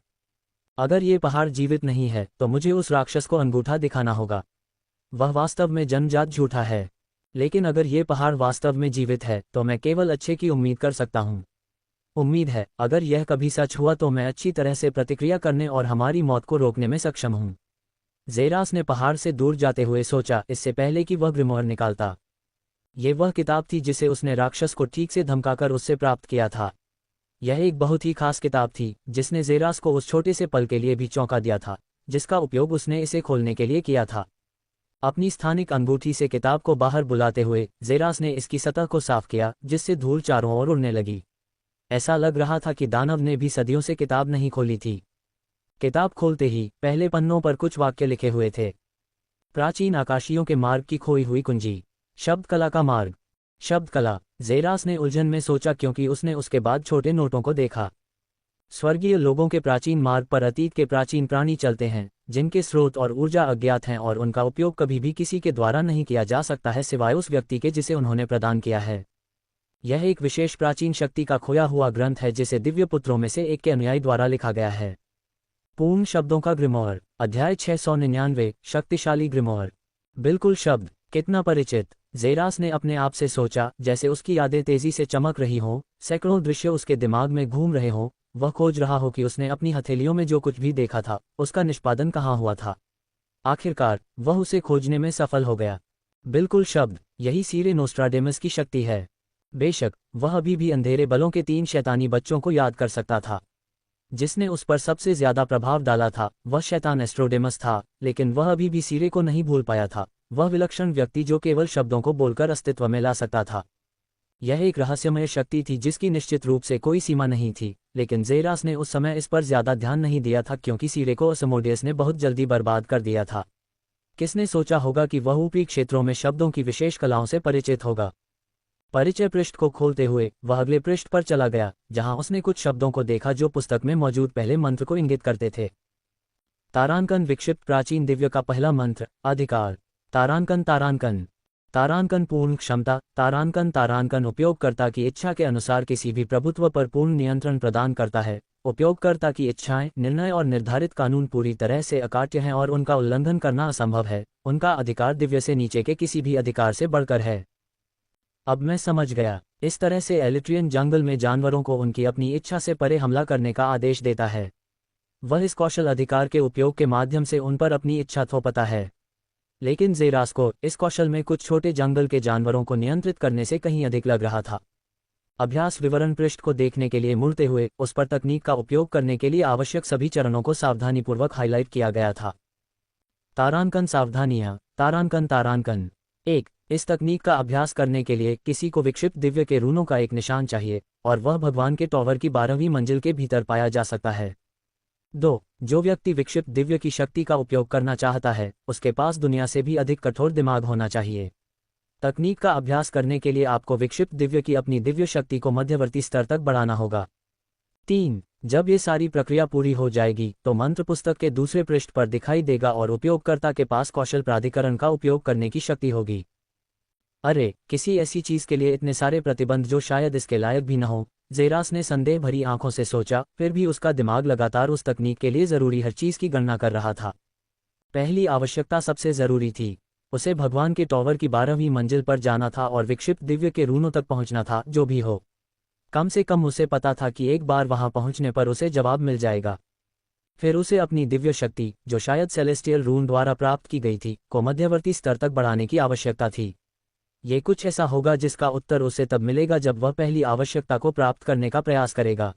अगर ये पहाड़ जीवित नहीं है तो मुझे उस राक्षस को अंगूठा दिखाना होगा। वह वास्तव में जन्मजात झूठा है। लेकिन अगर ये पहाड़ वास्तव में जीवित है तो मैं केवल अच्छे की उम्मीद कर सकता हूँ। उम्मीद है, अगर यह कभी सच हुआ तो मैं अच्छी तरह से प्रतिक्रिया करने और हमारी मौत को रोकने में सक्षम हूँ। जेरास ने पहाड़ से दूर जाते हुए सोचा, इससे पहले कि वह ग्रिमोयर निकालता। ये वह किताब थी जिसे उसने राक्षस को ठीक से धमकाकर उससे प्राप्त किया था। यह एक बहुत ही खास किताब थी जिसने जेरास को उस छोटे से पल के लिए भी चौंका दिया था, जिसका उपयोग उसने इसे खोलने के लिए किया था। अपनी स्थानिक अंगूठी से किताब को बाहर बुलाते हुए जेरास ने इसकी सतह को साफ किया, जिससे धूल चारों ओर उड़ने लगी। ऐसा लग रहा था कि दानव ने भी सदियों से किताब नहीं खोली थी। किताब खोलते ही पहले पन्नों पर कुछ वाक्य लिखे हुए थे। प्राचीन आकाशियों के मार्ग की खोई हुई कुंजी। शब्द कला का मार्ग। शब्द कला, जेरास ने उलझन में सोचा क्योंकि उसने उसके बाद छोटे नोटों को देखा। स्वर्गीय लोगों के प्राचीन मार्ग पर अतीत के प्राचीन प्राणी चलते हैं, जिनके स्रोत और ऊर्जा अज्ञात हैं और उनका उपयोग कभी भी किसी के द्वारा नहीं किया जा सकता है सिवाय उस व्यक्ति के जिसे उन्होंने प्रदान किया है। यह एक विशेष प्राचीन शक्ति का खोया हुआ ग्रंथ है जिसे दिव्य पुत्रों में से एक के अनुयायी द्वारा लिखा गया है। पूर्ण शब्दों का ग्रिमोयर, अध्याय 699, शक्तिशाली ग्रिमोयर। बिल्कुल शब्द, कितना परिचित। जेरास ने अपने आप से सोचा, जैसे उसकी यादें तेजी से चमक रही हों, सैकड़ों दृश्य उसके दिमाग में घूम रहे हों। वह खोज रहा हो कि उसने अपनी हथेलियों में जो कुछ भी देखा था उसका निष्पादन कहाँ हुआ था। आखिरकार वह उसे खोजने में सफल हो गया। बिल्कुल शब्द, यही सीरे नोस्ट्राडेमस की शक्ति है। बेशक वह अभी भी अंधेरे बलों के 3 शैतानी बच्चों को याद कर सकता था। जिसने उस पर सबसे ज्यादा प्रभाव डाला था वह शैतान एस्ट्रोडेमस था, लेकिन वह अभी भी सीरे को नहीं भूल पाया था, वह विलक्षण व्यक्ति जो केवल शब्दों को बोलकर अस्तित्व में ला सकता था। यह एक रहस्यमय शक्ति थी जिसकी निश्चित रूप से कोई सीमा नहीं थी, लेकिन जेरास ने उस समय इस पर ज्यादा ध्यान नहीं दिया था क्योंकि सीरे को असमोडियस ने बहुत जल्दी बर्बाद कर दिया था। किसने सोचा होगा कि वह ऊपरी क्षेत्रों में शब्दों की विशेष कलाओं से परिचित होगा। परिचय पृष्ठ को खोलते हुए वह अगले पृष्ठ पर चला गया, जहां उसने कुछ शब्दों को देखा जो पुस्तक में मौजूद पहले मंत्र को इंगित करते थे। तारांकन विक्षिप्त प्राचीन दिव्य का पहला मंत्र, अधिकार। तारांकन तारांकन तारांकन पूर्ण क्षमता। तारांकन तारांकन उपयोगकर्ता की इच्छा के अनुसार किसी भी प्रभुत्व पर पूर्ण नियंत्रण प्रदान करता है। उपयोगकर्ता की इच्छाएं, निर्णय और निर्धारित कानून पूरी तरह से अकाट्य हैं और उनका उल्लंघन करना असंभव है। उनका अधिकार दिव्य से नीचे के किसी भी अधिकार से बढ़कर है। अब मैं समझ गया। इस तरह से एलिट्रियन जंगल में जानवरों को उनकी अपनी इच्छा से परे हमला करने का आदेश देता है। वह इस कौशल अधिकार के उपयोग के माध्यम से उन पर अपनी इच्छा थोपता है। लेकिन जेरास को इस कौशल में कुछ छोटे जंगल के जानवरों को नियंत्रित करने से कहीं अधिक लग रहा था। अभ्यास विवरण पृष्ठ को देखने के लिए मुड़ते हुए उस पर तकनीक का उपयोग करने के लिए आवश्यक सभी चरणों को सावधानीपूर्वक हाईलाइट किया गया था। तारांकन सावधानियां। तारांकन। 1। इस तकनीक का अभ्यास करने के लिए किसी को विक्षिप्त दिव्य के रूनों का एक निशान चाहिए और वह भगवान के टॉवर की 12वीं मंजिल के भीतर पाया जा सकता है। 2। जो व्यक्ति विक्षिप्त दिव्य की शक्ति का उपयोग करना चाहता है उसके पास दुनिया से भी अधिक कठोर दिमाग होना चाहिए। तकनीक का अभ्यास करने के लिए आपको विक्षिप्त दिव्य की अपनी दिव्य शक्ति को मध्यवर्ती स्तर तक बढ़ाना होगा। 3। जब ये सारी प्रक्रिया पूरी हो जाएगी तो मंत्र पुस्तक के दूसरे पृष्ठ पर दिखाई देगा और उपयोगकर्ता के पास कौशल प्राधिकरण का उपयोग करने की शक्ति होगी। अरे, किसी ऐसी चीज के लिए इतने सारे प्रतिबंध जो शायद इसके लायक भी न हो, ज़ेरास ने संदेह भरी आंखों से सोचा, फिर भी उसका दिमाग लगातार उस तकनीक के लिए जरूरी हर चीज की गणना कर रहा था। पहली आवश्यकता सबसे जरूरी थी, उसे भगवान के टॉवर की 12वीं मंजिल पर जाना था और विक्षिप्त दिव्य के रूनों तक पहुंचना था। जो भी हो, कम से कम उसे पता था कि एक बार वहां पहुंचने पर उसे जवाब मिल जाएगा। फिर उसे अपनी दिव्य शक्ति, जो शायद सेलेस्टियल रून द्वारा प्राप्त की गई थी, को मध्यवर्ती स्तर तक बढ़ाने की आवश्यकता थी। ये कुछ ऐसा होगा जिसका उत्तर उसे तब मिलेगा जब वह पहली आवश्यकता को प्राप्त करने का प्रयास करेगा।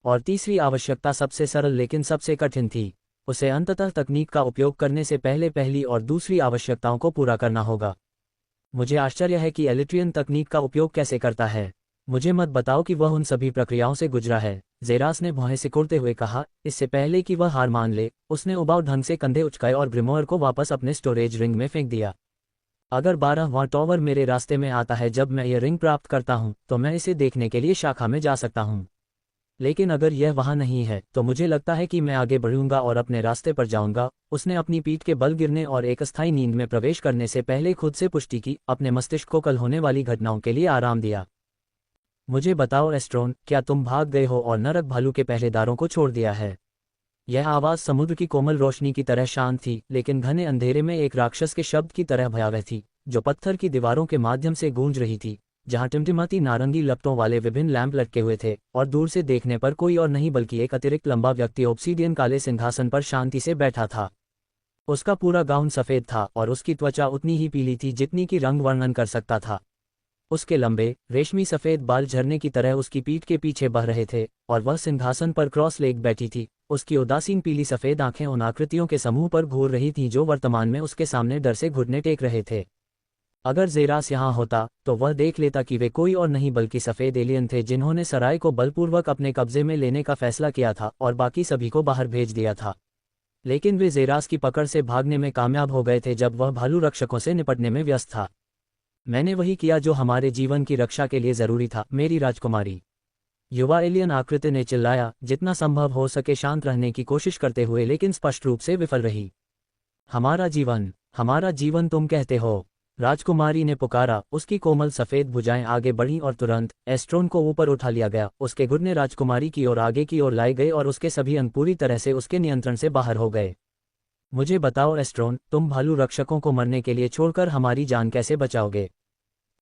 और तीसरी आवश्यकता सबसे सरल लेकिन सबसे कठिन थी, उसे अंततः तकनीक का उपयोग करने से पहले पहली और दूसरी आवश्यकताओं को पूरा करना होगा। मुझे आश्चर्य है कि एलिट्रियन तकनीक का उपयोग कैसे करता है। मुझे मत बताओ कि वह उन सभी प्रक्रियाओं से गुजरा है, ज़ेरास ने भौहें सिकुड़ते हुए कहा। इससे पहले कि वह हार मान ले, उसने उबाऊ ढंग से कंधे उचकाए और ग्रिमोयर को वापस अपने स्टोरेज रिंग में फेंक दिया। अगर 12वां टॉवर मेरे रास्ते में आता है जब मैं यह रिंग प्राप्त करता हूं, तो मैं इसे देखने के लिए शाखा में जा सकता हूं। लेकिन अगर यह वहां नहीं है तो मुझे लगता है कि मैं आगे बढ़ूंगा और अपने रास्ते पर जाऊंगा। उसने अपनी पीठ के बल गिरने और एक अस्थायी नींद में प्रवेश करने से पहले खुद से पुष्टि की, अपने मस्तिष्क को कल होने वाली घटनाओं के लिए आराम दिया। मुझे बताओ एस्ट्रोन, क्या तुम भाग गए हो और नरक भालू के पहरेदारों को छोड़ दिया है? यह आवाज़ समुद्र की कोमल रोशनी की तरह शांत थी, लेकिन घने अंधेरे में एक राक्षस के शब्द की तरह भयावह थी, जो पत्थर की दीवारों के माध्यम से गूंज रही थी, जहां टिमटिमाती नारंगी लपटों वाले विभिन्न लैंप लटके हुए थे, और दूर से देखने पर कोई और नहीं बल्कि एक अतिरिक्त लंबा व्यक्ति ऑब्सीडियन काले सिंहासन पर शांति से बैठा था। उसका पूरा गाउन सफ़ेद था और उसकी त्वचा उतनी ही पीली थी जितनी की रंग वर्णन कर सकता था। उसके लंबे, रेशमी सफ़ेद बाल झरने की तरह उसकी पीठ के पीछे बह रहे थे, और वह सिंहासन पर क्रॉस लेग बैठी थी। उसकी उदासीन पीली सफ़ेद आंखें उन आकृतियों के समूह पर घूर रही थीं जो वर्तमान में उसके सामने डर से घुटने टेक रहे थे। अगर ज़ेरास यहाँ होता तो वह देख लेता कि वे कोई और नहीं बल्कि सफ़ेद एलियन थे जिन्होंने सराय को बलपूर्वक अपने कब्जे में लेने का फैसला किया था और बाकी सभी को बाहर भेज दिया था। लेकिन वे ज़ेरास की पकड़ से भागने में कामयाब हो गए थे जब वह भालू रक्षकों से निपटने में व्यस्त था। मैंने वही किया जो हमारे जीवन की रक्षा के लिए ज़रूरी था, मेरी राजकुमारी। युवा एलियन आकृति ने चिल्लाया, जितना संभव हो सके शांत रहने की कोशिश करते हुए, लेकिन स्पष्ट रूप से विफल रही। हमारा जीवन तुम कहते हो? राजकुमारी ने पुकारा। उसकी कोमल सफ़ेद भुजाएं आगे बढ़ीं और तुरंत एस्ट्रोन को ऊपर उठा लिया गया। उसके घुटने राजकुमारी की ओर आगे की ओर लाए गए और उसके सभी अंग पूरी तरह से उसके नियंत्रण से बाहर हो गए। मुझे बताओ एस्ट्रोन, तुम भालू रक्षकों को मरने के लिए छोड़कर हमारी जान कैसे बचाओगे?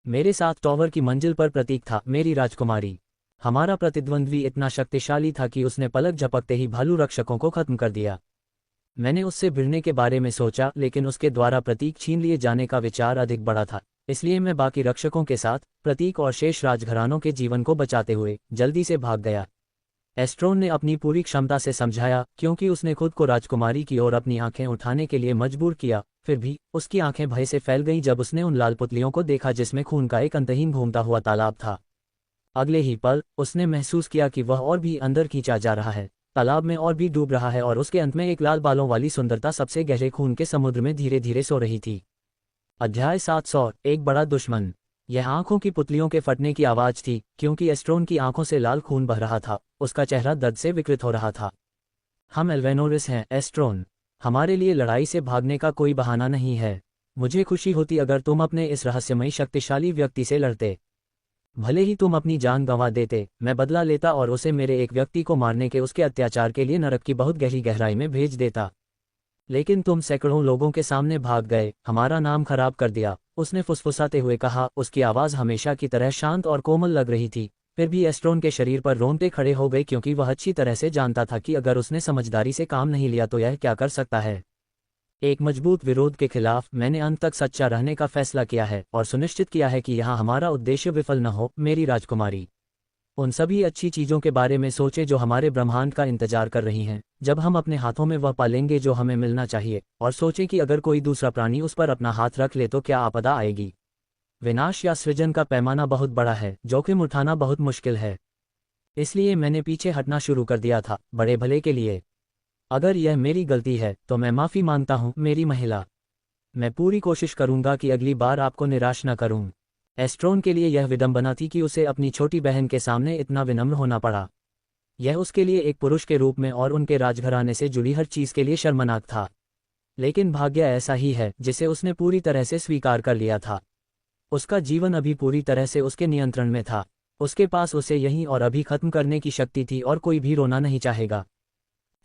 मेरे साथ टॉवर की मंजिल पर प्रतीक था, मेरी राजकुमारी। हमारा प्रतिद्वंद्वी इतना शक्तिशाली था कि उसने पलक झपकते ही भालू रक्षकों को खत्म कर दिया। मैंने उससे भिड़ने के बारे में सोचा, लेकिन उसके द्वारा प्रतीक छीन लिए जाने का विचार अधिक बड़ा था, इसलिए मैं बाकी रक्षकों के साथ प्रतीक और शेष राजघरानों के जीवन को बचाते हुए जल्दी से भाग गया। एस्ट्रोन ने अपनी पूरी क्षमता से समझाया, क्योंकि उसने खुद को राजकुमारी की ओर अपनी आंखें उठाने के लिए मजबूर किया। फिर भी उसकी आंखें भय से फैल गईं जब उसने उन लाल पुतलियों को देखा जिसमें खून का एक अंतहीन घूमता हुआ तालाब था। अगले ही पल उसने महसूस किया कि वह और भी अंदर खींचा जा रहा है, तालाब में और भी डूब रहा है, और उसके अंत में एक लाल बालों वाली सुंदरता सबसे गहरे खून के समुद्र में धीरे धीरे सो रही थी। अध्याय 700, एक बड़ा दुश्मन। यह आंखों की पुतलियों के फटने की आवाज़ थी, क्योंकि एस्ट्रोन की आंखों से लाल खून बह रहा था। उसका चेहरा दर्द से विकृत हो रहा था। हम एल्वेनोरिस हैं एस्ट्रोन, हमारे लिए लड़ाई से भागने का कोई बहाना नहीं है। मुझे खुशी होती अगर तुम अपने इस रहस्यमयी शक्तिशाली व्यक्ति से लड़ते। भले ही तुम अपनी जान गंवा देते, मैं बदला लेता और उसे मेरे एक व्यक्ति को मारने के उसके अत्याचार के लिए नरक की बहुत गहरी गहराई में भेज देता। लेकिन तुम सैकड़ों लोगों के सामने भाग गए, हमारा नाम खराब कर दिया, उसने फुसफुसाते हुए कहा। उसकी आवाज़ हमेशा की तरह शांत और कोमल लग रही थी, फिर भी एस्ट्रोन के शरीर पर रोंगटे खड़े हो गए, क्योंकि वह अच्छी तरह से जानता था कि अगर उसने समझदारी से काम नहीं लिया तो यह क्या कर सकता है। एक मजबूत विरोध के खिलाफ मैंने अंत तक सच्चा रहने का फैसला किया है और सुनिश्चित किया है कि यहाँ हमारा उद्देश्य विफल न हो, मेरी राजकुमारी। उन सभी अच्छी चीज़ों के बारे में सोचें जो हमारे ब्रह्मांड का इंतजार कर रही हैं, जब हम अपने हाथों में वह पालेंगे जो हमें मिलना चाहिए, और सोचें कि अगर कोई दूसरा प्राणी उस पर अपना हाथ रख ले तो क्या आपदा आएगी। विनाश या सृजन का पैमाना बहुत बड़ा है, जोखिम उठाना बहुत मुश्किल है। इसलिए मैंने पीछे हटना शुरू कर दिया था, बड़े भले के लिए। अगर यह मेरी गलती है तो मैं माफ़ी मांगता हूँ मेरी महिला। मैं पूरी कोशिश करूंगा कि अगली बार आपको निराश न करूं। एस्ट्रोन के लिए यह विडंबना थी कि उसे अपनी छोटी बहन के सामने इतना विनम्र होना पड़ा। यह उसके लिए एक पुरुष के रूप में और उनके राजघराने से जुड़ी हर चीज़ के लिए शर्मनाक था। लेकिन भाग्य ऐसा ही है जिसे उसने पूरी तरह से स्वीकार कर लिया था। उसका जीवन अभी पूरी तरह से उसके नियंत्रण में था। उसके पास उसे यहीं और अभी खत्म करने की शक्ति थी और कोई भी रोना नहीं चाहेगा।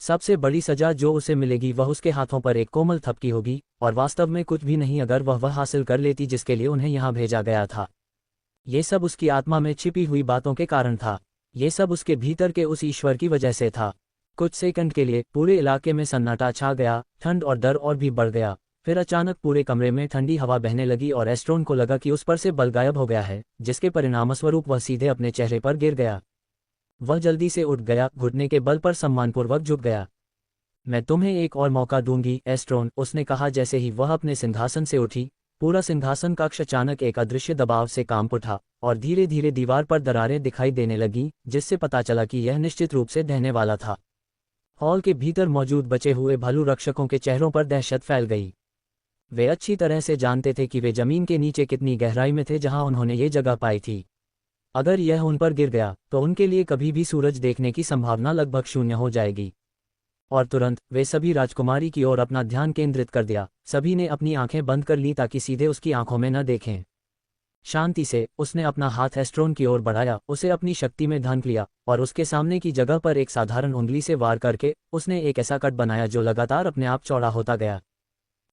सबसे बड़ी सजा जो उसे मिलेगी वह उसके हाथों पर एक कोमल थपकी होगी, और वास्तव में कुछ भी नहीं अगर वह हासिल कर लेती जिसके लिए उन्हें यहाँ भेजा गया था। ये सब उसकी आत्मा में छिपी हुई बातों के कारण था। ये सब उसके भीतर के उस ईश्वर की वजह से था। कुछ सेकंड के लिए पूरे इलाके में सन्नाटा छा गया, ठंड और डर और भी बढ़ गया। फिर अचानक पूरे कमरे में ठंडी हवा बहने लगी और एस्ट्रोन को लगा कि उस पर से बल गायब हो गया है, जिसके परिणामस्वरूप वह सीधे अपने चेहरे पर गिर गया। वह जल्दी से उठ गया, घुटने के बल पर सम्मानपूर्वक झुक गया। मैं तुम्हें एक और मौका दूंगी एस्ट्रोन, उसने कहा जैसे ही वह अपने सिंहासन से उठी। पूरा सिंहासन कक्ष अचानक एक अदृश्य दबाव से कांप उठा और धीरे धीरे दीवार पर दरारें दिखाई देने लगीं, जिससे पता चला कि यह निश्चित रूप से ढहने वाला था। हॉल के भीतर मौजूद बचे हुए भालू रक्षकों के चेहरों पर दहशत फैल गई। वे अच्छी तरह से जानते थे कि वे जमीन के नीचे कितनी गहराई में थे जहां उन्होंने ये जगह पाई थी। अगर यह उन पर गिर गया तो उनके लिए कभी भी सूरज देखने की संभावना लगभग शून्य हो जाएगी। और तुरंत वे सभी राजकुमारी की ओर अपना ध्यान केंद्रित कर दिया। सभी ने अपनी आंखें बंद कर ली ताकि सीधे उसकी आंखों में न देखें। शांति से उसने अपना हाथ एस्ट्रोन की ओर बढ़ाया, उसे अपनी शक्ति में ढांक लिया और उसके सामने की जगह पर एक साधारण उंगली से वार करके उसने एक ऐसा कट बनाया जो लगातार अपने आप चौड़ा होता गया।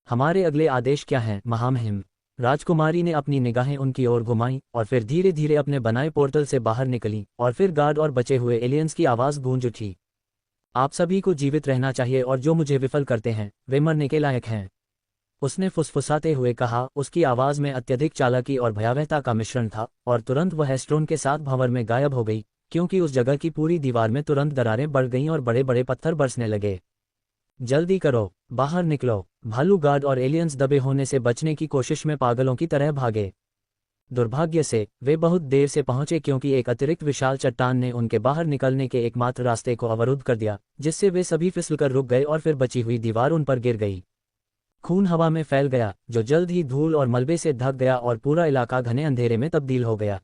हमारे अगले आदेश क्या हैं महामहिम? राजकुमारी ने अपनी निगाहें उनकी ओर घुमाईं और फिर धीरे धीरे अपने बनाए पोर्टल से बाहर निकली, और फिर गार्ड और बचे हुए एलियंस की आवाज़ गूंज उठी। आप सभी को जीवित रहना चाहिए और जो मुझे विफल करते हैं वे मरने के लायक हैं, उसने फुसफुसाते हुए कहा। उसकी आवाज़ में अत्यधिक चालाकी और भयावहता का मिश्रण था, और तुरंत वह एस्ट्रोन के साथ भंवर में गायब हो गई, क्योंकि उस जगह की पूरी दीवार में तुरंत दरारें बढ़ गईं और बड़े बड़े पत्थर बरसने लगे। जल्दी करो, बाहर निकलो। भालू गार्ड और एलियंस दबे होने से बचने की कोशिश में पागलों की तरह भागे। दुर्भाग्य से वे बहुत देर से पहुंचे, क्योंकि एक अतिरिक्त विशाल चट्टान ने उनके बाहर निकलने के एकमात्र रास्ते को अवरुद्ध कर दिया, जिससे वे सभी फिसलकर रुक गए और फिर बची हुई दीवार उन पर गिर गई। खून हवा में फैल गया, जो जल्द ही धूल और मलबे से ढक गया और पूरा इलाका घने अंधेरे में तब्दील हो गया।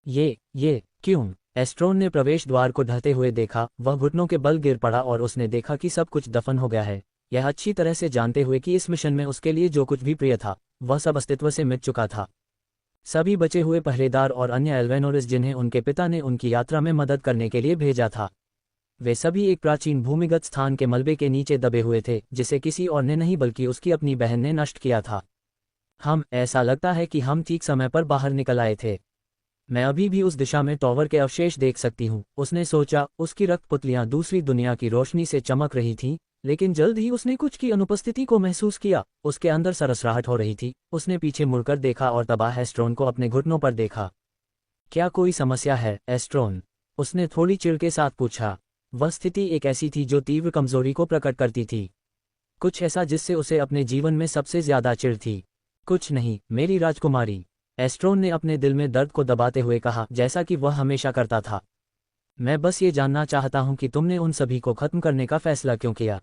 ये क्यों? एस्ट्रोन ने प्रवेश द्वार को ढहते हुए देखा। वह घुटनों के बल गिर पड़ा और उसने देखा कि सब कुछ दफन हो गया है, यह अच्छी तरह से जानते हुए कि इस मिशन में उसके लिए जो कुछ भी प्रिय था वह सब अस्तित्व से मिट चुका था। सभी बचे हुए पहरेदार और अन्य एल्वेनोरिस जिन्हें उनके पिता ने उनकी यात्रा में मदद करने के लिए भेजा था, वे सभी एक प्राचीन भूमिगत स्थान के मलबे के नीचे दबे हुए थे, जिसे किसी और ने नहीं बल्कि उसकी अपनी बहन ने नष्ट किया था। ऐसा लगता है कि हम ठीक समय पर बाहर निकल आए थे। मैं अभी भी उस दिशा में टॉवर के अवशेष देख सकती हूँ, उसने सोचा। उसकी रक्त पुतलियां दूसरी दुनिया की रोशनी से चमक रही थीं, लेकिन जल्द ही उसने कुछ की अनुपस्थिति को महसूस किया। उसके अंदर सरसराहट हो रही थी। उसने पीछे मुड़कर देखा और तबाह एस्ट्रोन को अपने घुटनों पर देखा। क्या कोई समस्या है एस्ट्रोन? उसने थोड़ी चिढ़ के साथ पूछा। वह स्थिति एक ऐसी थी जो तीव्र कमजोरी को प्रकट करती थी, कुछ ऐसा जिससे उसे अपने जीवन में सबसे ज्यादा चिढ़ थी। कुछ नहीं मेरी राजकुमारी, एस्ट्रोन ने अपने दिल में दर्द को दबाते हुए कहा, जैसा कि वह हमेशा करता था। मैं बस ये जानना चाहता हूं कि तुमने उन सभी को खत्म करने का फैसला क्यों किया?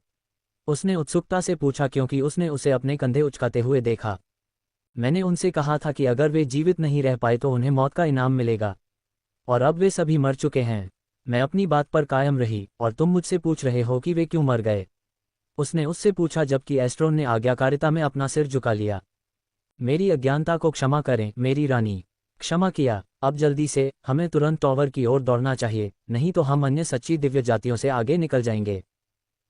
उसने उत्सुकता से पूछा, क्योंकि उसने उसे अपने कंधे उचकाते हुए देखा। मैंने उनसे कहा था कि अगर वे जीवित नहीं रह पाए तो उन्हें मौत का इनाम मिलेगा, और अब वे सभी मर चुके हैं। मैं अपनी बात पर कायम रही, और तुम मुझसे पूछ रहे हो कि वे क्यों मर गए? उसने उससे पूछा, जबकि एस्ट्रोन ने आज्ञाकारिता में अपना सिर झुका लिया। मेरी अज्ञानता को क्षमा करें मेरी रानी। क्षमा किया। अब जल्दी से हमें तुरंत टॉवर की ओर दौड़ना चाहिए, नहीं तो हम अन्य सच्ची दिव्य जातियों से आगे निकल जाएंगे,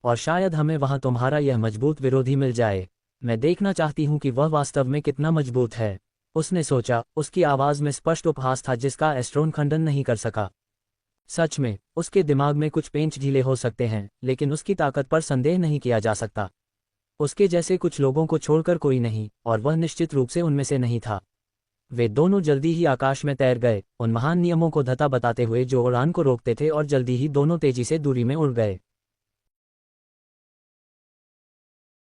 और शायद हमें वहां तुम्हारा यह मजबूत विरोधी मिल जाए। मैं देखना चाहती हूं कि वह वास्तव में कितना मजबूत है, उसने सोचा। उसकी आवाज़ में स्पष्ट उपहास था जिसका एस्ट्रोन खंडन नहीं कर सका। सच में उसके दिमाग में कुछ पेंच ढीले हो सकते हैं, लेकिन उसकी ताकत पर संदेह नहीं किया जा सकता। उसके जैसे कुछ लोगों को छोड़कर कोई नहीं, और वह निश्चित रूप से उनमें से नहीं था। वे दोनों जल्दी ही आकाश में तैर गए, उन महान नियमों को धता बताते हुए जो उड़ान को रोकते थे, और जल्दी ही दोनों तेजी से दूरी में उड़ गए।